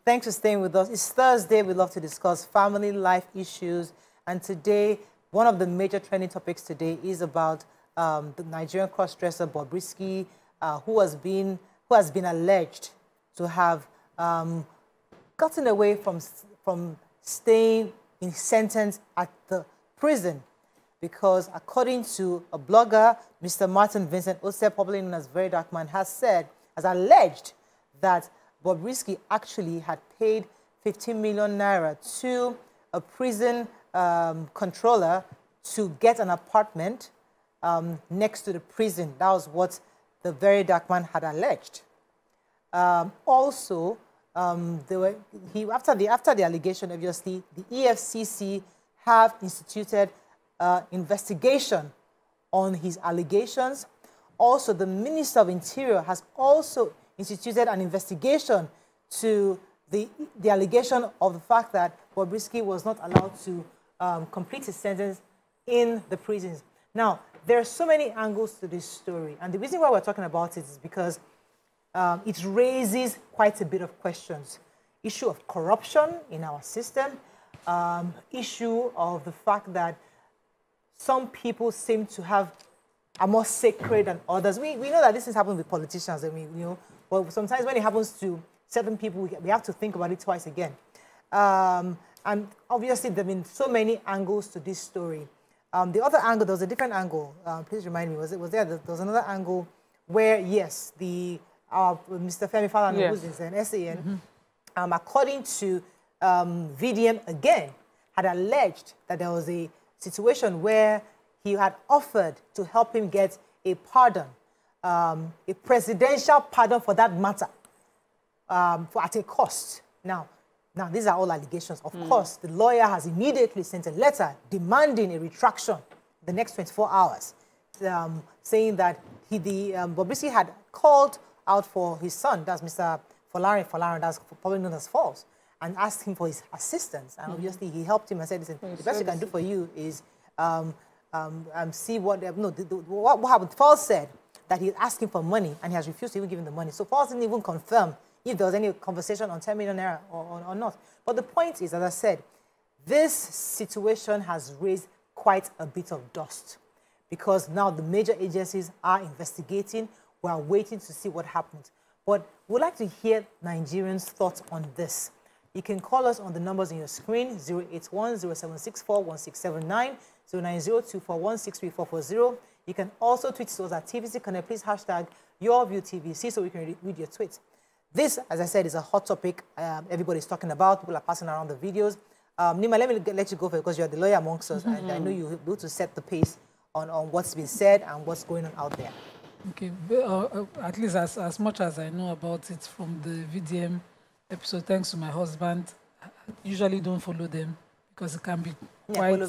Speaker 1: Thanks for staying with us. It's Thursday. We love to discuss family life issues. And today, one of the major trending topics today is about the Nigerian crossdresser Bobrisky, who has been alleged to have gotten away from staying in sentence at the prison, because according to a blogger, Mr. Martin Vincent Ose, popularly known as VeryDarkMan, has alleged that Bobrisky actually had paid 15 million naira to a prison controller to get an apartment next to the prison. That was what the VeryDarkMan had alleged. Also, after the allegation, obviously, the EFCC have instituted investigation on his allegations. Also, the Minister of Interior has also instituted an investigation to the allegation of the fact that Bobrisky was not allowed to complete his sentence in the prisons. Now, there are so many angles to this story, and the reason why we're talking about it is because it raises quite a bit of questions. Issue of corruption in our system, issue of the fact that some people seem to are more sacred than others. We know that this has happened with politicians. I mean, but sometimes when it happens to certain people, we have to think about it twice again. And obviously, there have been so many angles to this story. The other angle, there was a different angle. Please remind me, there was another angle where, yes, Mr. Femi Falanas, who's an SAN, according to VDM again, had alleged that there was a situation where he had offered to help him get a pardon, a presidential pardon for that matter, at a cost. Now, these are all allegations. Of course, the lawyer has immediately sent a letter demanding a retraction the next 24 hours, saying that Bobrisky had called out for his son, that's Mr. Falanas, that's probably known as falz, and asked him for his assistance. And obviously, he helped him and said, listen, the best we can do for you is see what happened. Falz said that he asked him for money, and he has refused to even give him the money. So Falz didn't even confirm if there was any conversation on 10 million naira or not. But the point is, as I said, this situation has raised quite a bit of dust, because now the major agencies are investigating. We are waiting to see what happens. But we'd like to hear Nigerians' thoughts on this. You can call us on the numbers on your screen, 081-0764-1679, 090-241-63440. You can also tweet to us at TVC Connect. Please hashtag YourViewTVC so we can read your tweets. This, as I said, is a hot topic everybody's talking about. People are passing around the videos. Nima, let me let you go for it, because you're the lawyer amongst us, and I know you'll be able to set the pace on what's been said and what's going on out there.
Speaker 4: Okay, at least as much as I know about it from the VDM episode, thanks to my husband, I usually don't follow them because it can be quite...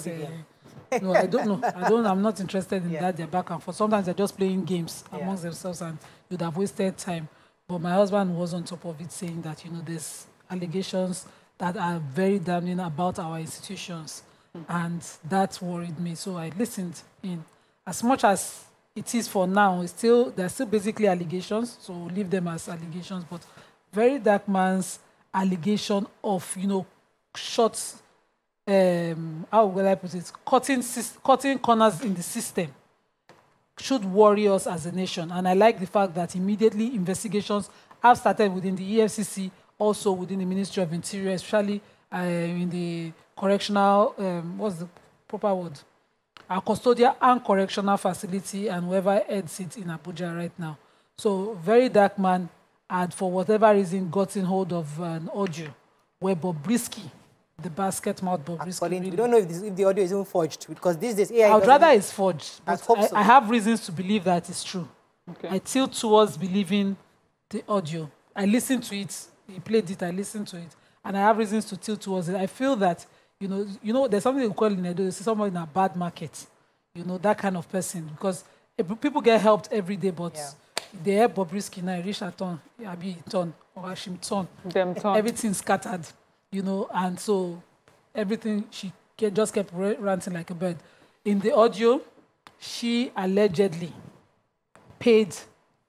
Speaker 4: no, I don't know. I'm not interested in that. They're back and forth. Sometimes they're just playing games amongst themselves, and you'd have wasted time. But my husband was on top of it, saying that, there's allegations that are very damning about our institutions. And that worried me. So I listened in. As much as it is for now, they're still basically allegations, so we'll leave them as allegations. But VeryDarkMan's allegation of, shots, how will I put it, cutting corners in the system should worry us as a nation. And I like the fact that immediately investigations have started within the EFCC, also within the Ministry of Interior, especially in the correctional, what's the proper word? Our custodial and correctional facility, and whoever heads it in Abuja right now. So VeryDarkMan had, for whatever reason, gotten hold of an audio where Bobrisky the basket mouth Bobrisky.
Speaker 1: We don't know if the audio is even forged, because these days AI.
Speaker 4: I would rather it's forged, but
Speaker 1: so.
Speaker 4: I have reasons to believe that it's true.
Speaker 3: Okay.
Speaker 4: I tilt towards believing the audio. I listened to it. He played it. I listened to it, and I have reasons to tilt towards it. I feel that you know, there's something we call in Edo, someone in a bad market. You know, that kind of person, because people get helped every day, but they help Bobrisky now, reach a ton, Abi ton, or Hashim ton.
Speaker 3: Them ton.
Speaker 4: Everything scattered, you know, and so everything, she just kept ranting like a bird. In the audio, she allegedly paid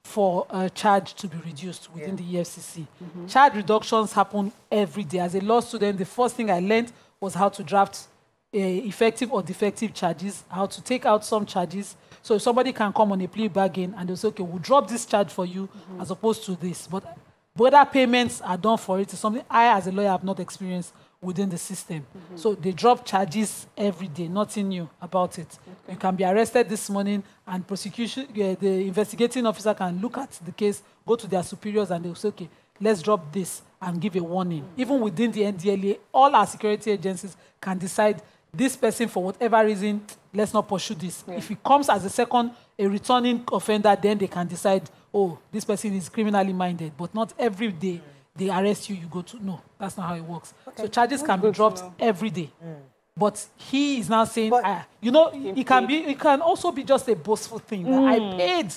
Speaker 4: for a charge to be reduced within the EFCC. Charge reductions happen every day. As a law student, the first thing I learned was how to draft effective or defective charges, how to take out some charges. So if somebody can come on a plea bargain and they'll say, okay, we'll drop this charge for you as opposed to this. But whether payments are done for it is something I, as a lawyer, have not experienced within the system. So they drop charges every day, nothing new about it. You can be arrested this morning and prosecution, the investigating officer can look at the case, go to their superiors and they'll say, okay, let's drop this and give a warning. Even within the NDLA, all our security agencies can decide this person, for whatever reason, let's not pursue this. If it comes as a returning offender, then they can decide, oh, this person is criminally minded. But not every day they arrest you, you go to, no, that's not how it works. Okay. So charges can be dropped every day. But he is now saying, you know, it can also be just a boastful thing. That I paid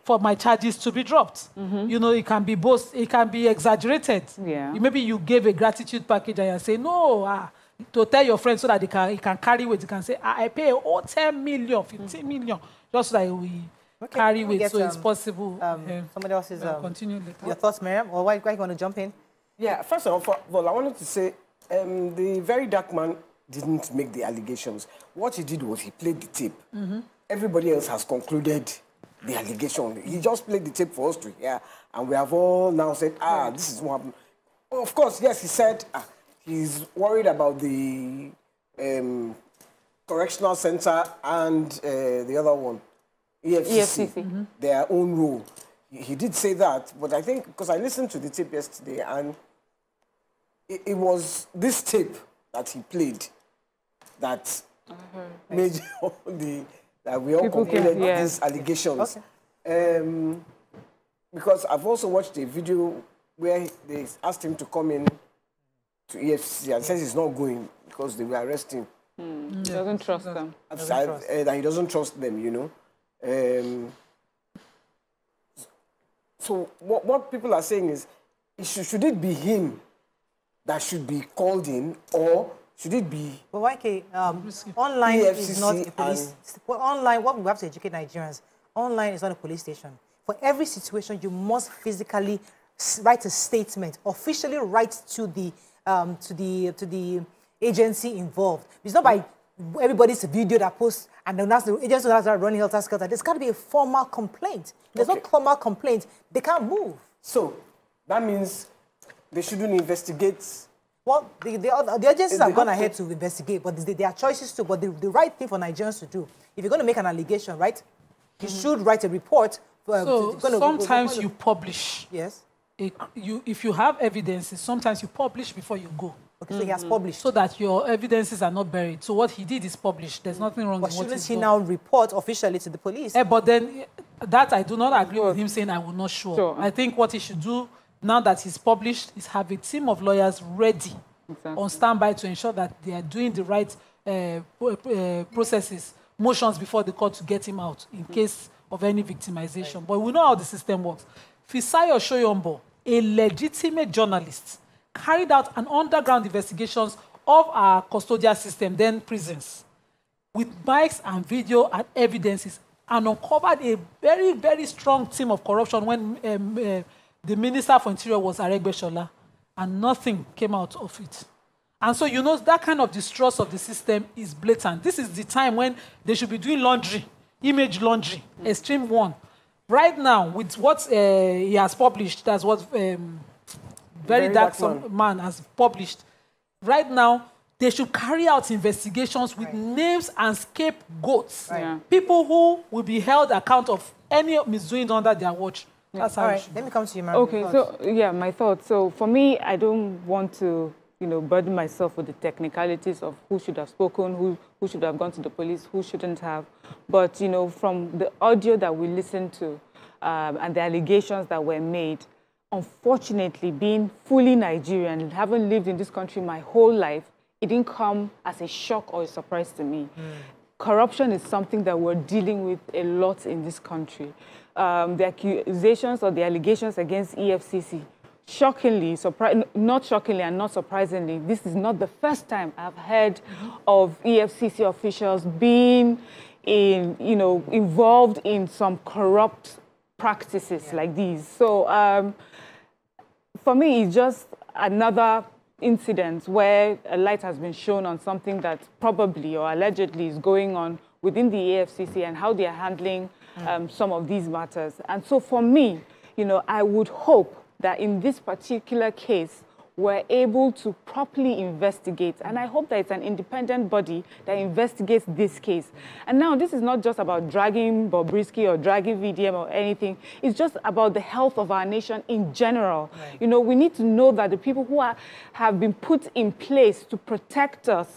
Speaker 4: for my charges to be dropped. You know, it can be it can be exaggerated. Maybe you gave a gratitude package and you say, no, to tell your friends so that he can carry weight. You can say, I pay 10 million, 15 million, just so that we carry weight, so it's possible.
Speaker 1: Somebody else is
Speaker 4: continue later.
Speaker 1: Your thoughts, Miriam, or why you want to jump in?
Speaker 2: Yeah, first of all, I wanted to say the VeryDarkMan didn't make the allegations. What he did was he played the tape. Everybody else has concluded the allegation. He just played the tape for us to hear, and we have all now said, this is what happened. Of course, yes, he said he's worried about the correctional center and the other one, EFCC. Their own role. He did say that, but I think, because I listened to the tape yesterday, and it was this tape that he played that made that we all concluded these allegations. Because I've also watched a video where they asked him to come in to EFCC and says he's not going because they were arresting him.
Speaker 3: He doesn't trust them.
Speaker 2: That he doesn't trust them, you know. So what people are saying is, should it be him that should be called in, or should it be...
Speaker 1: But YK, online is not a police... Well, online, what we have to educate Nigerians, online is not a police station. For every situation, you must physically write a statement, officially write to the agency involved. It's not by everybody's video that posts and then that's the agency that's running helter skelter. There's got to be a formal complaint. There's no formal complaint. They can't move.
Speaker 2: So that means they shouldn't investigate.
Speaker 1: Well, the agencies have gone ahead to investigate, but there are choices too. But the right thing for Nigerians to do, if you're going to make an allegation, right, you should write a report.
Speaker 4: So sometimes you publish.
Speaker 1: Yes.
Speaker 4: If you have evidences, sometimes you publish before you go.
Speaker 1: Okay, so he has published.
Speaker 4: So that your evidences are not buried. So what he did is published. There's nothing wrong with what he's done.
Speaker 1: Shouldn't he now report officially to the police?
Speaker 4: But then, that I do not agree with him saying I will not show. I think what he should do, now that he's published, is have a team of lawyers ready on standby to ensure that they are doing the right processes, motions before the court to get him out in case of any victimization. But we know how the system works. Fisayo Shoyombo, a legitimate journalist, carried out an underground investigations of our custodial system, then prisons, with mics and video and evidences, and uncovered a very, very strong team of corruption when the Minister for Interior was Aregbesola, and nothing came out of it. And so, you know, that kind of distrust of the system is blatant. This is the time when they should be doing laundry, image laundry, extreme one. Right now, with what he has published, that's what VeryDarkMan has published. Right now, they should carry out investigations with names and scapegoats. People who will be held account of any misdoings under their watch. That's how
Speaker 1: let me come to you, Mary.
Speaker 3: Okay, so, my thoughts. So, for me, I don't want to burden myself with the technicalities of who should have spoken, who should have gone to the police, who shouldn't have. But, from the audio that we listened to and the allegations that were made, unfortunately, being fully Nigerian and having lived in this country my whole life, it didn't come as a shock or a surprise to me. Corruption is something that we're dealing with a lot in this country. The accusations or the allegations against EFCC, shockingly, not shockingly and not surprisingly, this is not the first time I've heard of EFCC officials being involved in some corrupt practices like these. So for me, it's just another incident where a light has been shown on something that probably or allegedly is going on within the EFCC and how they are handling some of these matters. And so for me, I would hope that in this particular case, we're able to properly investigate. And I hope that it's an independent body that investigates this case. And now this is not just about dragging Bobrisky or dragging VDM or anything. It's just about the health of our nation in general. Right. We need to know that the people who have been put in place to protect us,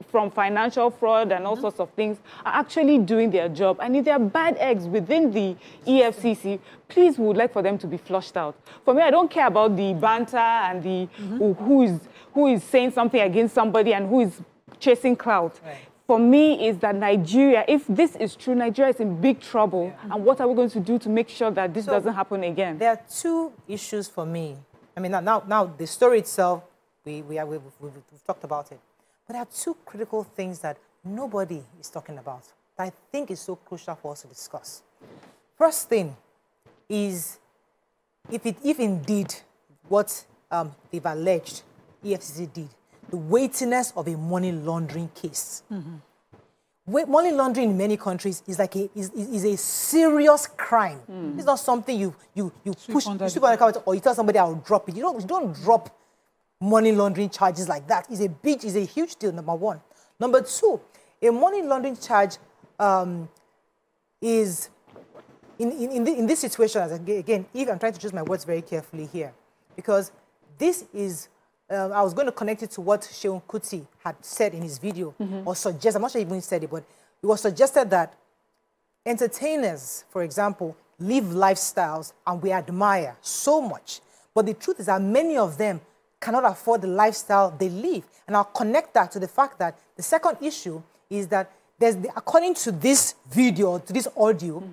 Speaker 3: from financial fraud and all sorts of things are actually doing their job. And if there are bad eggs within the EFCC, please, we would like for them to be flushed out. For me, I don't care about the banter and the who is saying something against somebody and who is chasing clout. Right. For me, is that Nigeria, if this is true, Nigeria is in big trouble. Yeah. And what are we going to do to make sure that this doesn't happen again? There are two issues for me. I mean, now the story itself, we've talked about it. But there are two critical things that nobody is talking about that I think is so crucial for us to discuss. First thing is, if indeed what they've alleged EFCC did, the weightiness of a money laundering case. Money laundering in many countries is like is a serious crime. It's not something you push on the counter or you tell somebody I'll drop it. You don't drop money laundering charges like that. Is a huge deal, number one. Number two, a money laundering charge is, in this situation, again, if I'm trying to choose my words very carefully here, because this is, I was going to connect it to what Sheun Kuti had said in his video, or suggest, I'm not sure he even said it, but it was suggested that entertainers, for example, live lifestyles and we admire so much. But the truth is that many of them cannot afford the lifestyle they live. And I'll connect that to the fact that the second issue is that according to this video, to this audio,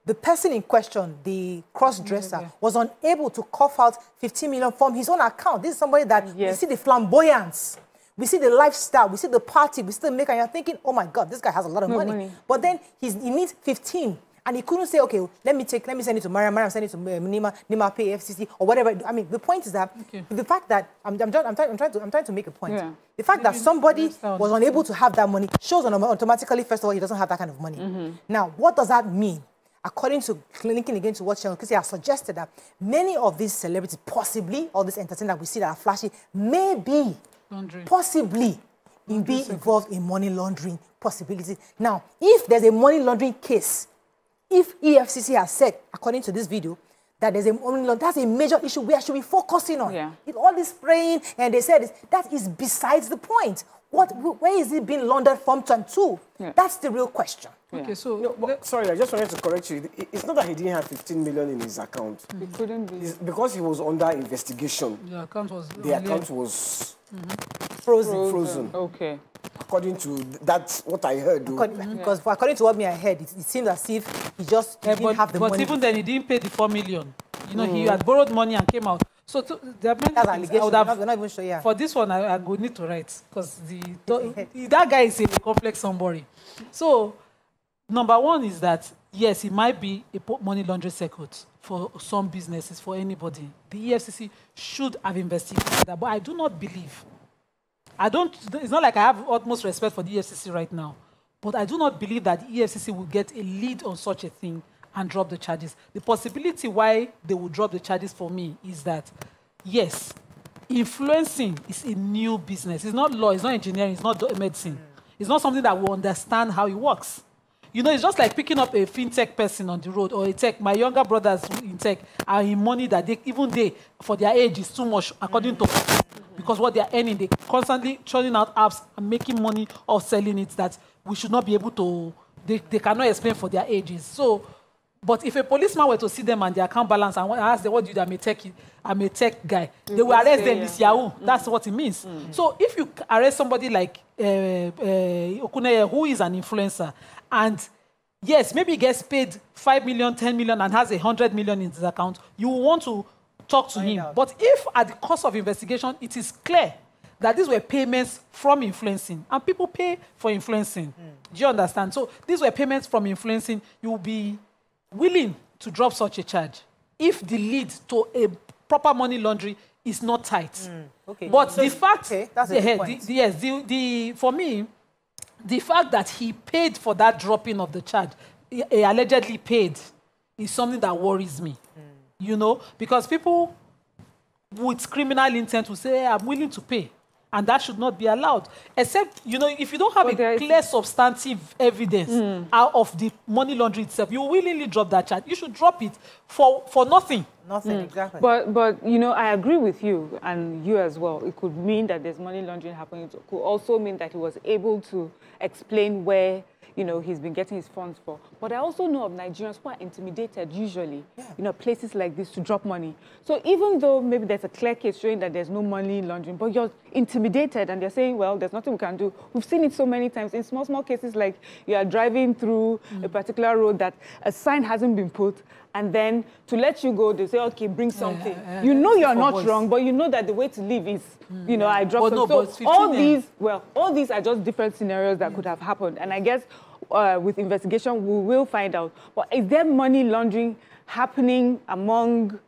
Speaker 3: the person in question, the cross-dresser, was unable to cough out 15 million from his own account. This is somebody that we see the flamboyance, we see the lifestyle, we see the party, we see the maker, and you're thinking, oh my God, this guy has a lot of money. But then he needs 15. And he couldn't say, okay, let me send it to Mariam, send it to Nima pay FCC or whatever. I mean, the point is that the fact that I'm trying to make a point. Yeah. The fact that somebody was unable to have that money shows automatically, first of all, he doesn't have that kind of money. Now, what does that mean? According to linking again to what Sheun Kuti has suggested, that many of these celebrities, possibly all these entertainers that we see that are flashy, may be possibly be involved in money laundering possibility. Now, if there's a money laundering case, if EFCC has said, according to this video, that there's a money laundering, that's a major issue we should be focusing on. Yeah. If all this spraying, and they said that is besides the point. Where is it being laundered from and to? Yeah. That's the real question. Yeah. Okay, so
Speaker 2: sorry, I just wanted to correct you. It's not that he didn't have 15 million in his account.
Speaker 3: It couldn't be.
Speaker 2: It's because he was under investigation.
Speaker 4: The account
Speaker 2: was
Speaker 1: frozen.
Speaker 3: Okay.
Speaker 2: According to that's what I heard.
Speaker 1: Because according to what I heard, it seemed as if he just didn't have the money.
Speaker 4: But even then, he didn't pay the 4 million. You know, he had borrowed money and came out. So there are many things
Speaker 1: we're not even sure, yeah.
Speaker 4: For this one, I would need to write because that guy is a complex somebody. So number one is that, yes, it might be a money laundering circuit for some businesses, for anybody. The EFCC should have investigated that, but I do not believe. It's not like I have utmost respect for the EFCC right now, but I do not believe that the EFCC will get a lead on such a thing and drop the charges. The possibility why they will drop the charges for me is that, yes, influencing is a new business. It's not law, it's not engineering, it's not medicine. It's not something that we understand how it works. You know, it's just like picking up a fintech person on the road or a tech. My younger brothers in tech are in money that for their age is too much, according to because what they are earning, they constantly churning out apps and making money or selling it that we should not be able to, they cannot explain for their ages. So, but if a policeman were to see them and their account balance and ask them, what do you do? I'm a tech guy. They will arrest them, this Yahoo. That's what it means. So if you arrest somebody like Okuneye, who is an influencer, and yes, maybe he gets paid 5 million, 10 million, and has 100 million in his account, you want to talk to him. But if at the course of investigation, it is clear that these were payments from influencing, and people pay for influencing. Do you understand? So these were payments from influencing. You will be willing to drop such a charge if the lead to a proper money laundering is not tight.
Speaker 1: Okay.
Speaker 4: But so the fact,
Speaker 1: that's a good point.
Speaker 4: For me, the fact that he paid for that dropping of the charge, he allegedly paid, is something that worries me. You know, because people with criminal intent will say, hey, I'm willing to pay. And that should not be allowed. Except, you know, if you don't have a clear substantive evidence out of the money laundering itself, you willingly drop that charge. You should drop it for nothing.
Speaker 1: Nothing, exactly.
Speaker 3: But, you know, I agree with you and you as well. It could mean that there's money laundering happening. It could also mean that he was able to explain where, you know, he's been getting his funds for. But I also know of Nigerians who are intimidated usually, you know, places like this to drop money. So even though maybe there's a clear case showing that there's no money laundering, but you're intimidated and they're saying, well, there's nothing we can do. We've seen it so many times in small cases, like you are driving through a particular road that a sign hasn't been put, and then to let you go, they say, okay, bring something. You know you're not wrong, but you know that the way to live is, you know, I drop something. So all these are just different scenarios that could have happened. And I guess with investigation, we will find out. But is there money laundering happening among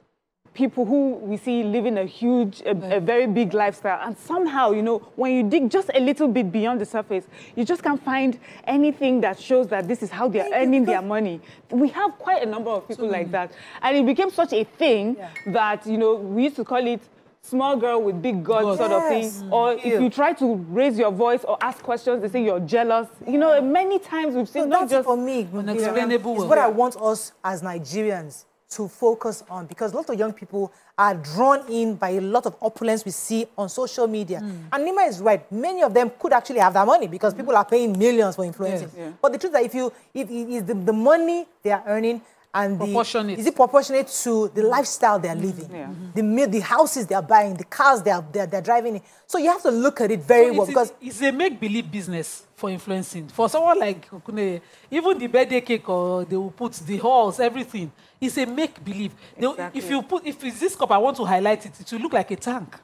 Speaker 3: people who we see living a very big lifestyle? And somehow, you know, when you dig just a little bit beyond the surface, you just can't find anything that shows that this is how they're earning their money. We have quite a number of people like that. And it became such a thing that, you know, we used to call it small girl with big God sort of thing. Or if you try to raise your voice or ask questions, they say you're jealous. You know, many times we've seen not just
Speaker 1: for me,
Speaker 4: unexplainable.
Speaker 1: It's what I want us as Nigerians to focus on, because a lot of young people are drawn in by a lot of opulence we see on social media. And Nima is right. Many of them could actually have that money because people are paying millions for influencing. But the truth is that if the money they are earning and is it proportionate to the lifestyle they are living, the houses they are buying, the cars they are driving in. So you have to look at it very well, because
Speaker 4: it's a make-believe business for influencing. For someone like Okune, even the birthday cake, or they will put the halls, everything. It's a make-believe. If it's this cup, I want to highlight it, it will look like a tank.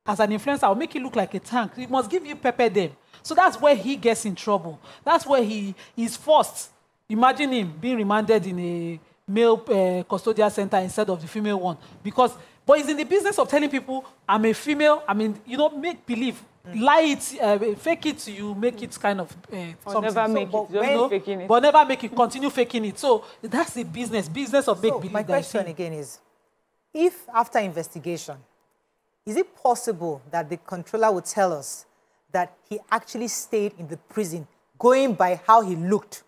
Speaker 4: As an influencer, I'll make it look like a tank. It must give you pepper them. So that's where he gets in trouble. That's where he is forced. Imagine him being remanded in a male custodial center instead of the female one. But he's in the business of telling people, I'm a female, I mean, you know, make believe. Lie it, fake it, you make it kind of something.
Speaker 3: Never make it, just faking it.
Speaker 4: But never make it, continue faking it. So that's the business of make believe.
Speaker 1: My question again is, if after investigation, is it possible that the controller would tell us that he actually stayed in the prison, going by how he looked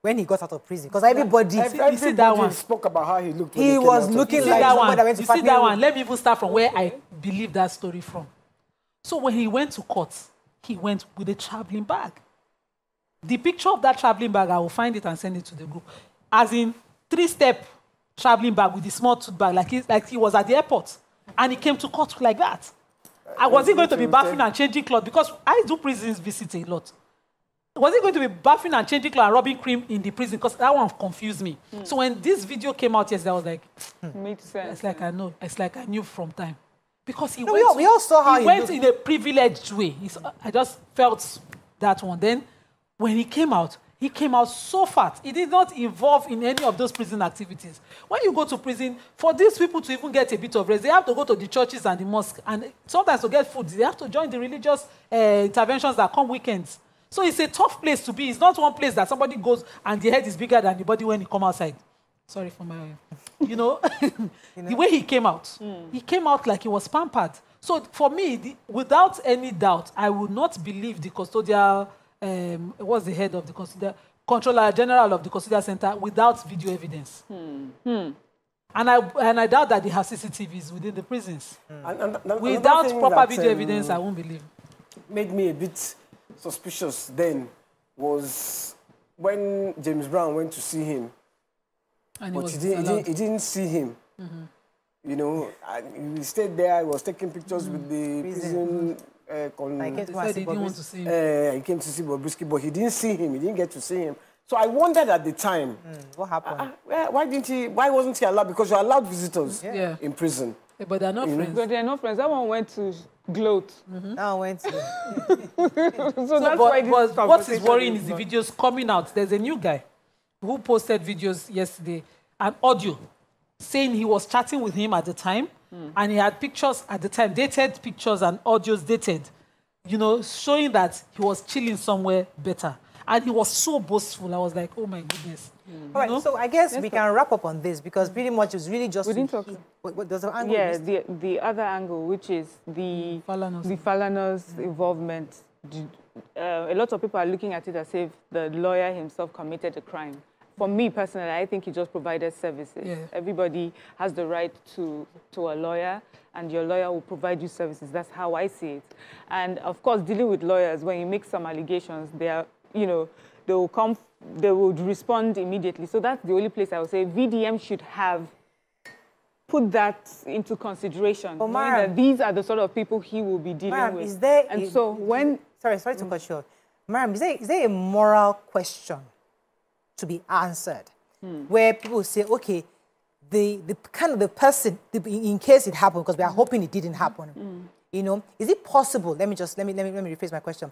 Speaker 1: when he got out of prison? Because everybody
Speaker 2: spoke about how he looked.
Speaker 1: He was looking like somebody that went to
Speaker 4: see that one. Let me even start from where I believe that story from. So when he went to court, he went with a traveling bag. The picture of that traveling bag, I will find it and send it to the group. As in 3-step traveling bag with the small tooth bag, like he was at the airport. And he came to court like that. Was he going to be bathing and changing clothes? Because I do prisons visit a lot. Was he going to be bathing and changing clothes and rubbing cream in the prison? Because that one confused me. So when this video came out yesterday, I was like,
Speaker 3: makes sense.
Speaker 4: It's like I know. It's like I knew from time. Because we
Speaker 1: all saw how
Speaker 4: he went in a privileged way. I just felt that one. Then when he came out so fat. He did not involve in any of those prison activities. When you go to prison, for these people to even get a bit of rest, they have to go to the churches and the mosque. And sometimes to get food, they have to join the religious interventions that come weekends. So it's a tough place to be. It's not one place that somebody goes and the head is bigger than the body when he comes outside. Sorry for my, you know, the way he came out. He came out like he was pampered. So for me, without any doubt, I would not believe the custodial, what's the head of the custodial, Controller General of the Custodial Center without video evidence. And And I doubt that they have CCTVs within the prisons.
Speaker 2: And
Speaker 4: Without proper video evidence, I won't believe.
Speaker 2: Made me a bit suspicious then was when James Brown went to see him.
Speaker 4: And
Speaker 2: But he didn't see him. You know, and he stayed there. He was taking pictures with the prison.
Speaker 4: He didn't want to see him.
Speaker 2: He came to see Bobrisky, but he didn't see him. He didn't get to see him. So I wondered at the time,
Speaker 1: what happened?
Speaker 2: Why wasn't he allowed? Because you're allowed visitors in prison.
Speaker 4: Yeah, but they're not friends.
Speaker 3: But they're not friends. That one went to gloat.
Speaker 1: That one went to...
Speaker 3: So that's why this
Speaker 4: what is worrying is the videos coming out. There's a new guy who posted videos yesterday and audio saying he was chatting with him at the time and he had pictures at the time, dated pictures and audios dated, you know, showing that he was chilling somewhere better. And he was so boastful. I was like, oh my goodness.
Speaker 1: All right, so I guess we can wrap up on this because pretty much it's really just...
Speaker 3: We didn't talk...
Speaker 1: What does the angle?
Speaker 3: Yeah, the other angle, which is the Falanas involvement. A lot of people are looking at it as if the lawyer himself committed a crime. For me personally, I think he just provided services. Yeah. Everybody has the right to a lawyer, and your lawyer will provide you services. That's how I see it. And of course, dealing with lawyers, when you make some allegations, they are, you know, they would respond immediately. So that's the only place I would say VDM should have put that into consideration. Knowing that these are the sort of people he will be dealing with.
Speaker 1: Is there sorry to cut you off. Ma'am, is there a moral question to be answered where people say, okay, the person, in case it happened, because we are hoping it didn't happen, you know, is it possible? Let me rephrase my question.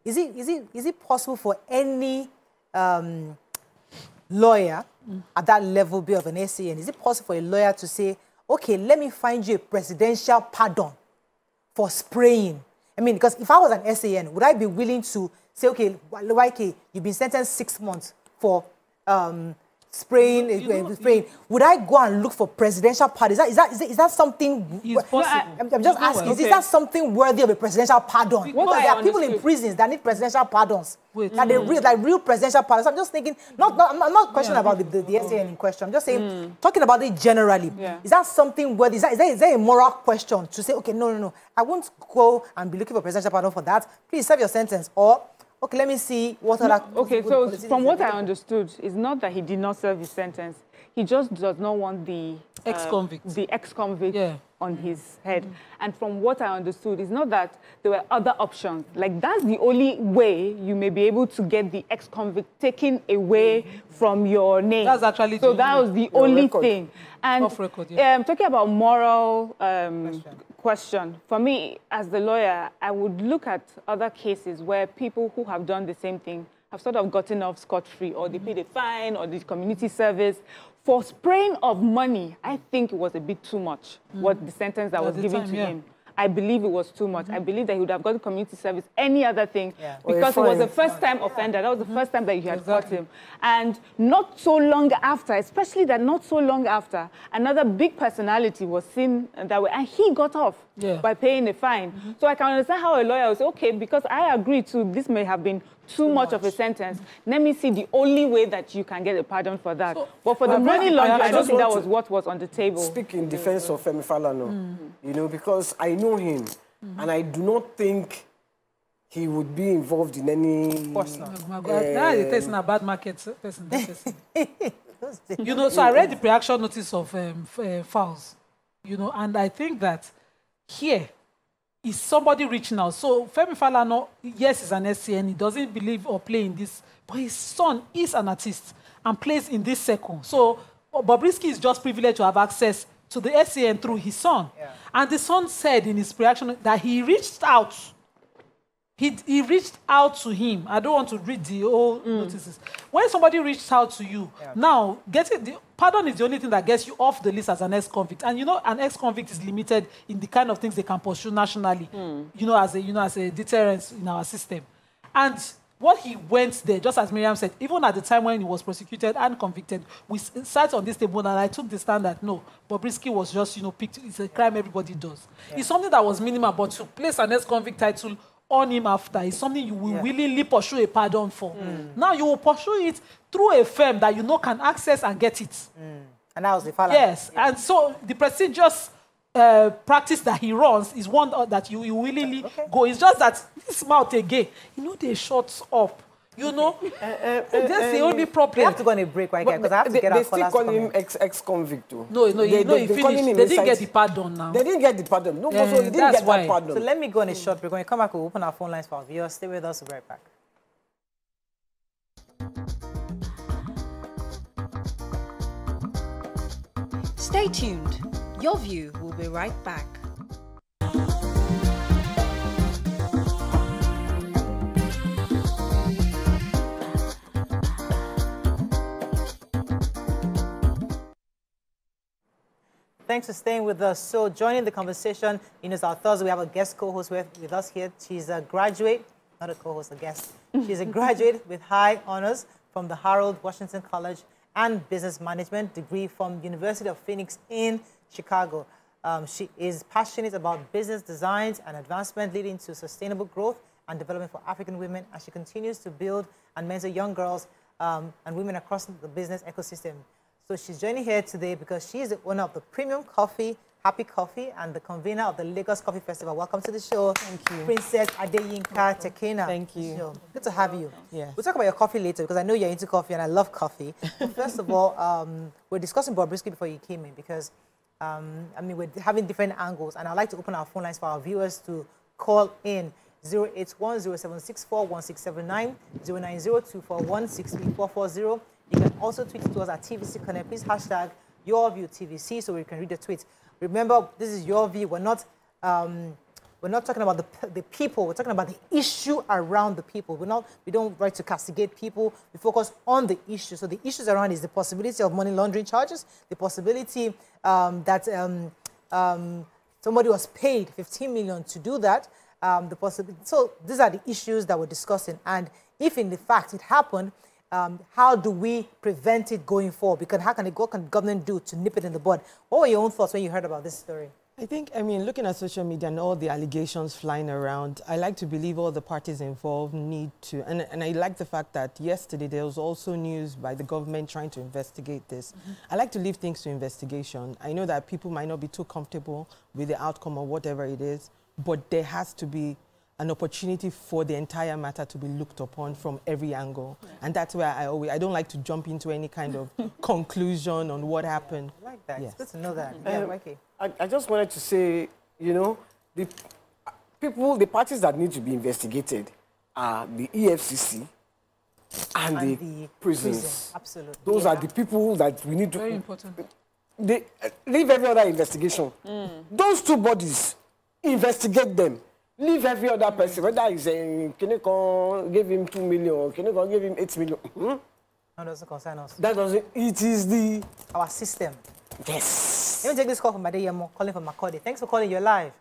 Speaker 1: Is it possible for any lawyer at that level be of an SAN? Is it possible for a lawyer to say, okay, let me find you a presidential pardon for spraying? I mean, because if I was an SAN, would I be willing to say, okay, YK, you've been sentenced 6 months for spraying? Would I go and look for presidential pardon? Is that something? I'm just asking. Is that something worthy of a presidential pardon? Because there are people in prisons that need presidential pardons. That they real presidential pardons. I'm just thinking. I'm not questioning about the SAN in question. I'm just saying, talking about it generally. Is that something worthy? Is there a moral question to say, okay, no, I won't go and be looking for presidential pardon for that. Please serve your sentence, or okay, let me see what other...
Speaker 3: Okay, so from what I understood, it's not that he did not serve his sentence. He just does not want the ex-convict on his head. And from what I understood, it's not that there were other options. Like, that's the only way you may be able to get the ex-convict taken away from your name.
Speaker 4: That's actually...
Speaker 3: So that was the only thing. And
Speaker 4: off record,
Speaker 3: talking about moral... question. For me, as the lawyer, I would look at other cases where people who have done the same thing have sort of gotten off scot-free, or they paid a fine, or did community service. For spraying of money, I think it was a bit too much, what the sentence that was given to him. I believe it was too much. I believe that he would have gotten community service, any other thing, because it was a first-time offender. That was the first time that you had caught him. And not so long after, especially that not so long after, another big personality was seen that way, and he got off by paying a fine. So I can understand how a lawyer would say, okay, because I agree to this may have been too much of a sentence, let me see the only way that you can get a pardon for that. So, but for the money laundering, I don't think that was what was on the table.
Speaker 2: Speak in defense of Femi Falana, you know, because I know him, and I do not think he would be involved in any...
Speaker 4: Of course not. That is a person, a bad market person. You know, so I read the pre-action notice of falz, you know, and I think that here, is somebody reaching out? So Femi Falana, yes, is an SCN. He doesn't believe or play in this, but his son is an artist and plays in this circle. So Bobrisky is just privileged to have access to the SCN through his son. And the son said in his reaction that he reached out. He reached out to him. I don't want to read the old notices. When somebody reached out to you, now pardon is the only thing that gets you off the list as an ex-convict. And you know, an ex-convict is limited in the kind of things they can pursue nationally. You know, as a deterrence in our system. And what he went there, just as Miriam said, even at the time when he was prosecuted and convicted, we sat on this table and I took the stand that no, Bobrisky was just, you know, picked. It's a crime everybody does. It's something that was minimal, but to place an ex-convict title on him after is something you will willingly pursue a pardon for. Now you will pursue it through a firm that you know can access and get it.
Speaker 1: And that was the Falanas.
Speaker 4: Yes, and so the prestigious practice that he runs is one that you willingly go. It's just that this mouth again, they shut up. That's the only problem.
Speaker 1: We have to go on a break right here because I have to get our
Speaker 2: still call him ex-convict too.
Speaker 4: No, he finished. They didn't get the pardon now.
Speaker 2: They didn't get the pardon. No, so he didn't get that pardon.
Speaker 1: So let me go on a short break. When we come back, we'll open our phone lines for our viewers. Stay with us. We'll be right back.
Speaker 5: Stay tuned. Your View will be right back.
Speaker 1: Thanks for staying with us. So joining the conversation, it's our Thursday. We have a guest co-host with us here. She's a graduate, not a co-host, a guest. She's a graduate with high honors from the Harold Washington College and Business Management degree from University of Phoenix in Chicago. She is passionate about business designs and advancement leading to sustainable growth and development for African women, as she continues to build and mentor young girls and women across the business ecosystem. So she's joining here today because she is the owner of the premium coffee, Happy Coffee, and the convener of the Lagos Coffee Festival. Welcome to the show.
Speaker 7: Thank you.
Speaker 1: Princess Adeyinka Tekena.
Speaker 7: Thank you.
Speaker 1: So, good to have you.
Speaker 7: Yes.
Speaker 1: We'll talk about your coffee later because I know you're into coffee and I love coffee. But first of all, we're discussing Bobrisky before you came in because, we're having different angles, and I'd like to open our phone lines for our viewers to call in. 081-0764-1679, 090-241-63440. You can also tweet to us at TVC Connect. Please hashtag YourViewTVC so we can read the tweets. Remember, this is Your View. We're not talking about the people. We're talking about the issue around the people. We don't try to castigate people. We focus on the issue. So the issues around is the possibility of money laundering charges, the possibility that somebody was paid 15 million to do that. So these are the issues that we're discussing. And if in the fact it happened, how do we prevent it going forward? Because what can the government do to nip it in the bud? What were your own thoughts when you heard about this story?
Speaker 7: I think, looking at social media and all the allegations flying around, I like to believe all the parties involved need to, and I like the fact that yesterday there was also news by the government trying to investigate this. I like to leave things to investigation. I know that people might not be too comfortable with the outcome of whatever it is, but there has to be an opportunity for the entire matter to be looked upon from every angle. Yeah. And that's where I don't like to jump into any kind of conclusion on what happened.
Speaker 1: I like that.
Speaker 7: Yes.
Speaker 1: It's good to know that. Okay.
Speaker 2: I just wanted to say, the parties that need to be investigated are the EFCC and the prisons.
Speaker 1: Absolutely.
Speaker 2: Those are the people that we need to...
Speaker 4: Very important.
Speaker 2: They leave every other investigation. Those two bodies, investigate them. Leave every other person, whether it's Kenekon gave him 2 million or Kenekon gave him 8 million.
Speaker 1: That doesn't concern us.
Speaker 2: That doesn't. It is
Speaker 1: our system.
Speaker 2: Yes.
Speaker 1: Let me take this call from Adeyemo, calling from Makode. Thanks for calling. You're live.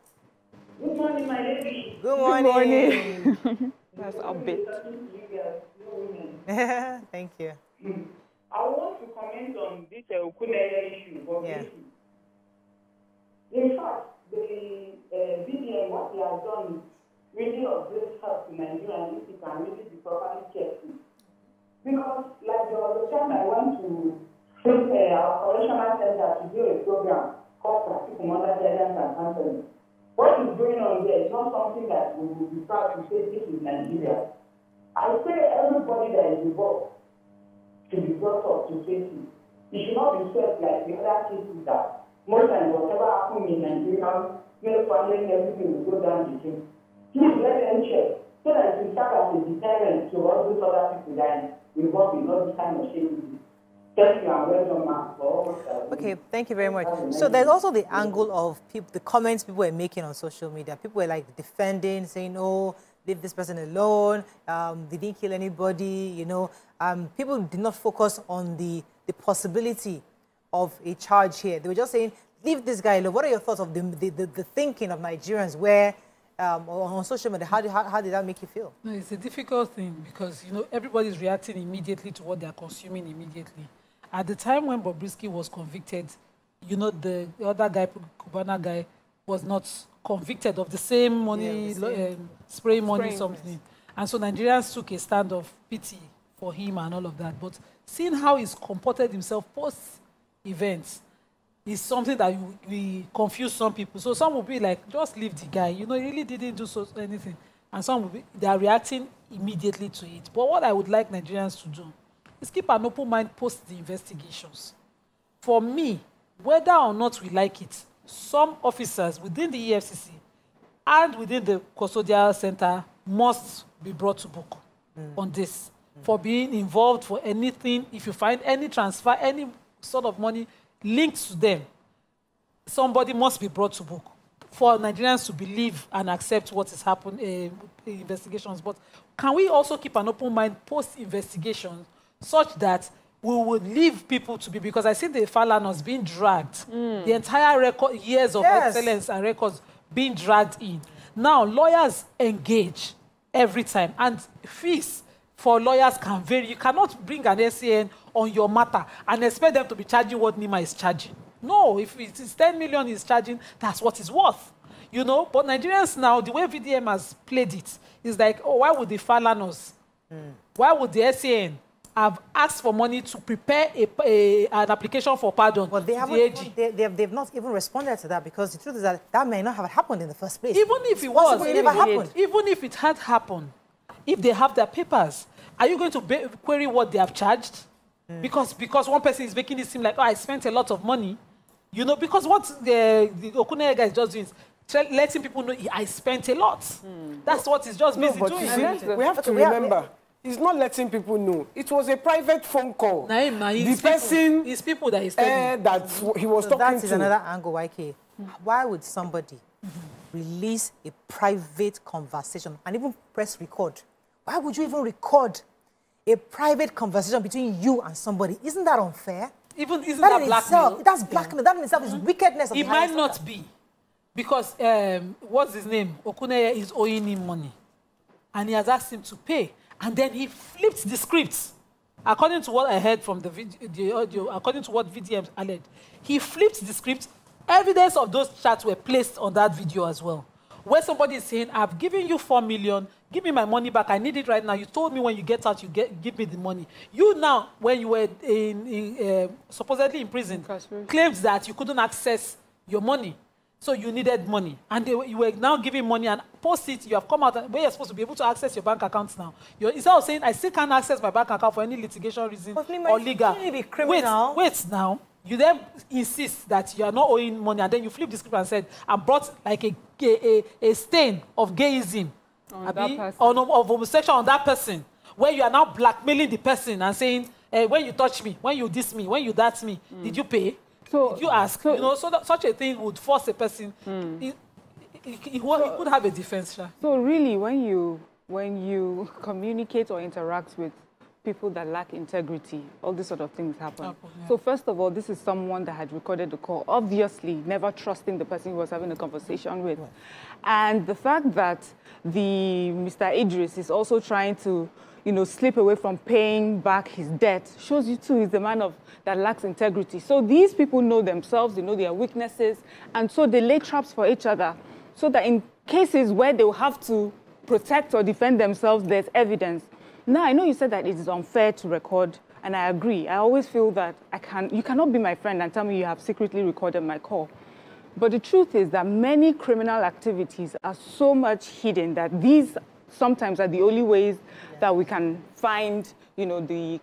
Speaker 8: Good morning, my lady.
Speaker 1: Good morning.
Speaker 3: That's a bit.
Speaker 1: Thank you.
Speaker 8: I want to comment on this Ukulele issue.
Speaker 1: Yeah.
Speaker 8: In fact, the BDM, what they have done is really of great help to Nigerian if it can really be properly checked. Because, like the other time I went to our correctional center to do a program called Practical Mother Guidance and Counseling. What is going on there is not something that we will be proud to say this is Nigeria. I say everybody that is involved should be brought up to safety. It should not be swept like the other cases that most times whatever happened in Nigeria, male family, everything will go down the drain. Please let them check so that it will serve as a deterrent to all those other people that are involved in all this kind of shit. Thank you and well done, ma'am.
Speaker 1: Okay, thank you very much. So there's also the angle of the comments people were making on social media. People were like defending, saying, "Oh, leave this person alone. They didn't kill anybody." People did not focus on the possibility of a charge here. They were just saying, "Leave this guy alone." What are your thoughts of the thinking of Nigerians where on social media? How did that make you feel?
Speaker 4: No, it's a difficult thing because everybody's reacting immediately to what they're consuming immediately. At the time when Bobrisky was convicted, the other guy, Cubana guy, was not convicted of the same money, spray money, something. And so Nigerians took a stand of pity for him and all of that. But seeing how he's comported himself post events is something that we confuse some people. So some will be like, just leave the guy. You know, he really didn't do anything. And some will be, they are reacting immediately to it. But what I would like Nigerians to do is keep an open mind post the investigations. For me, whether or not we like it, some officers within the EFCC and within the custodial center must be brought to book on this for being involved for anything. If you find any transfer, any sort of money linked to them, somebody must be brought to book for Nigerians to believe and accept what is happening in investigations. But can we also keep an open mind post-investigation such that we would leave people to be, because I see the Falanas being dragged, the entire record, years of excellence and records being dragged in. Now, lawyers engage every time, and fees for lawyers can vary. You cannot bring an SCN on your matter and expect them to be charging what Nima is charging. No, if it's 10 million he's charging, that's what it's worth. You know, but Nigerians now, the way VDM has played it, is like, oh, why would the Falanas, why would the SCN have asked for money to prepare an application for pardon?
Speaker 1: But they haven't, they've not even responded to that, because the truth is that that may not have happened in the first place.
Speaker 4: Even if it was,
Speaker 1: it never happened.
Speaker 4: Even if it had happened, if they have their papers, are you going to query what they have charged? Because one person is making it seem like, oh, I spent a lot of money. You know, because what the Okuneye guy is just doing is letting people know I spent a lot. That's what he's just busy doing.
Speaker 2: We have to remember, he's not letting people know. It was a private phone call. The person,
Speaker 4: it's people that he's telling.
Speaker 2: that he was talking to.
Speaker 1: That is another angle, YK. Why would somebody release a private conversation and even press record? Why would you even record a private conversation between you and somebody? Isn't that unfair?
Speaker 4: Isn't that blackmail?
Speaker 1: That's blackmail. That in itself is wickedness.
Speaker 4: It might not be, because what's his name? Okuneye is owing him money, and he has asked him to pay, and then he flipped the script. According to what I heard from the audio, according to what VDM alleged, he flipped the script. Evidence of those chats were placed on that video as well, where somebody is saying, "I've given you 4 million. Give me my money back. I need it right now. You told me when you get out, give me the money." You now, when you were supposedly in prison, claims that you couldn't access your money, so you needed money, and you were now giving money, and post it. You have come out where you're supposed to be able to access your bank accounts now. Instead of saying, "I still can't access my bank account for any litigation reason or legal." Wait now. You then insist that you are not owing money, and then you flip the script and said, "and brought like a stain of gayism." Of homosexual on that person, where you are now blackmailing the person and saying, when you touch me, when you diss me, when you that me, did you pay? Did you ask? You know, so that such a thing would force a person. It could have a defense.
Speaker 3: So really, when you communicate or interact with people that lack integrity, all these sort of things happen. So first of all, this is someone that had recorded the call, obviously never trusting the person he was having a conversation with. And the fact that Mr. Idris is also trying to, slip away from paying back his debt shows you too he's the man that lacks integrity. So these people know themselves, they know their weaknesses, and so they lay traps for each other, so that in cases where they will have to protect or defend themselves, there's evidence. Now, I know you said that it is unfair to record, and I agree. I always feel that you cannot be my friend and tell me you have secretly recorded my call. But the truth is that many criminal activities are so much hidden that these sometimes are the only ways that we can find, the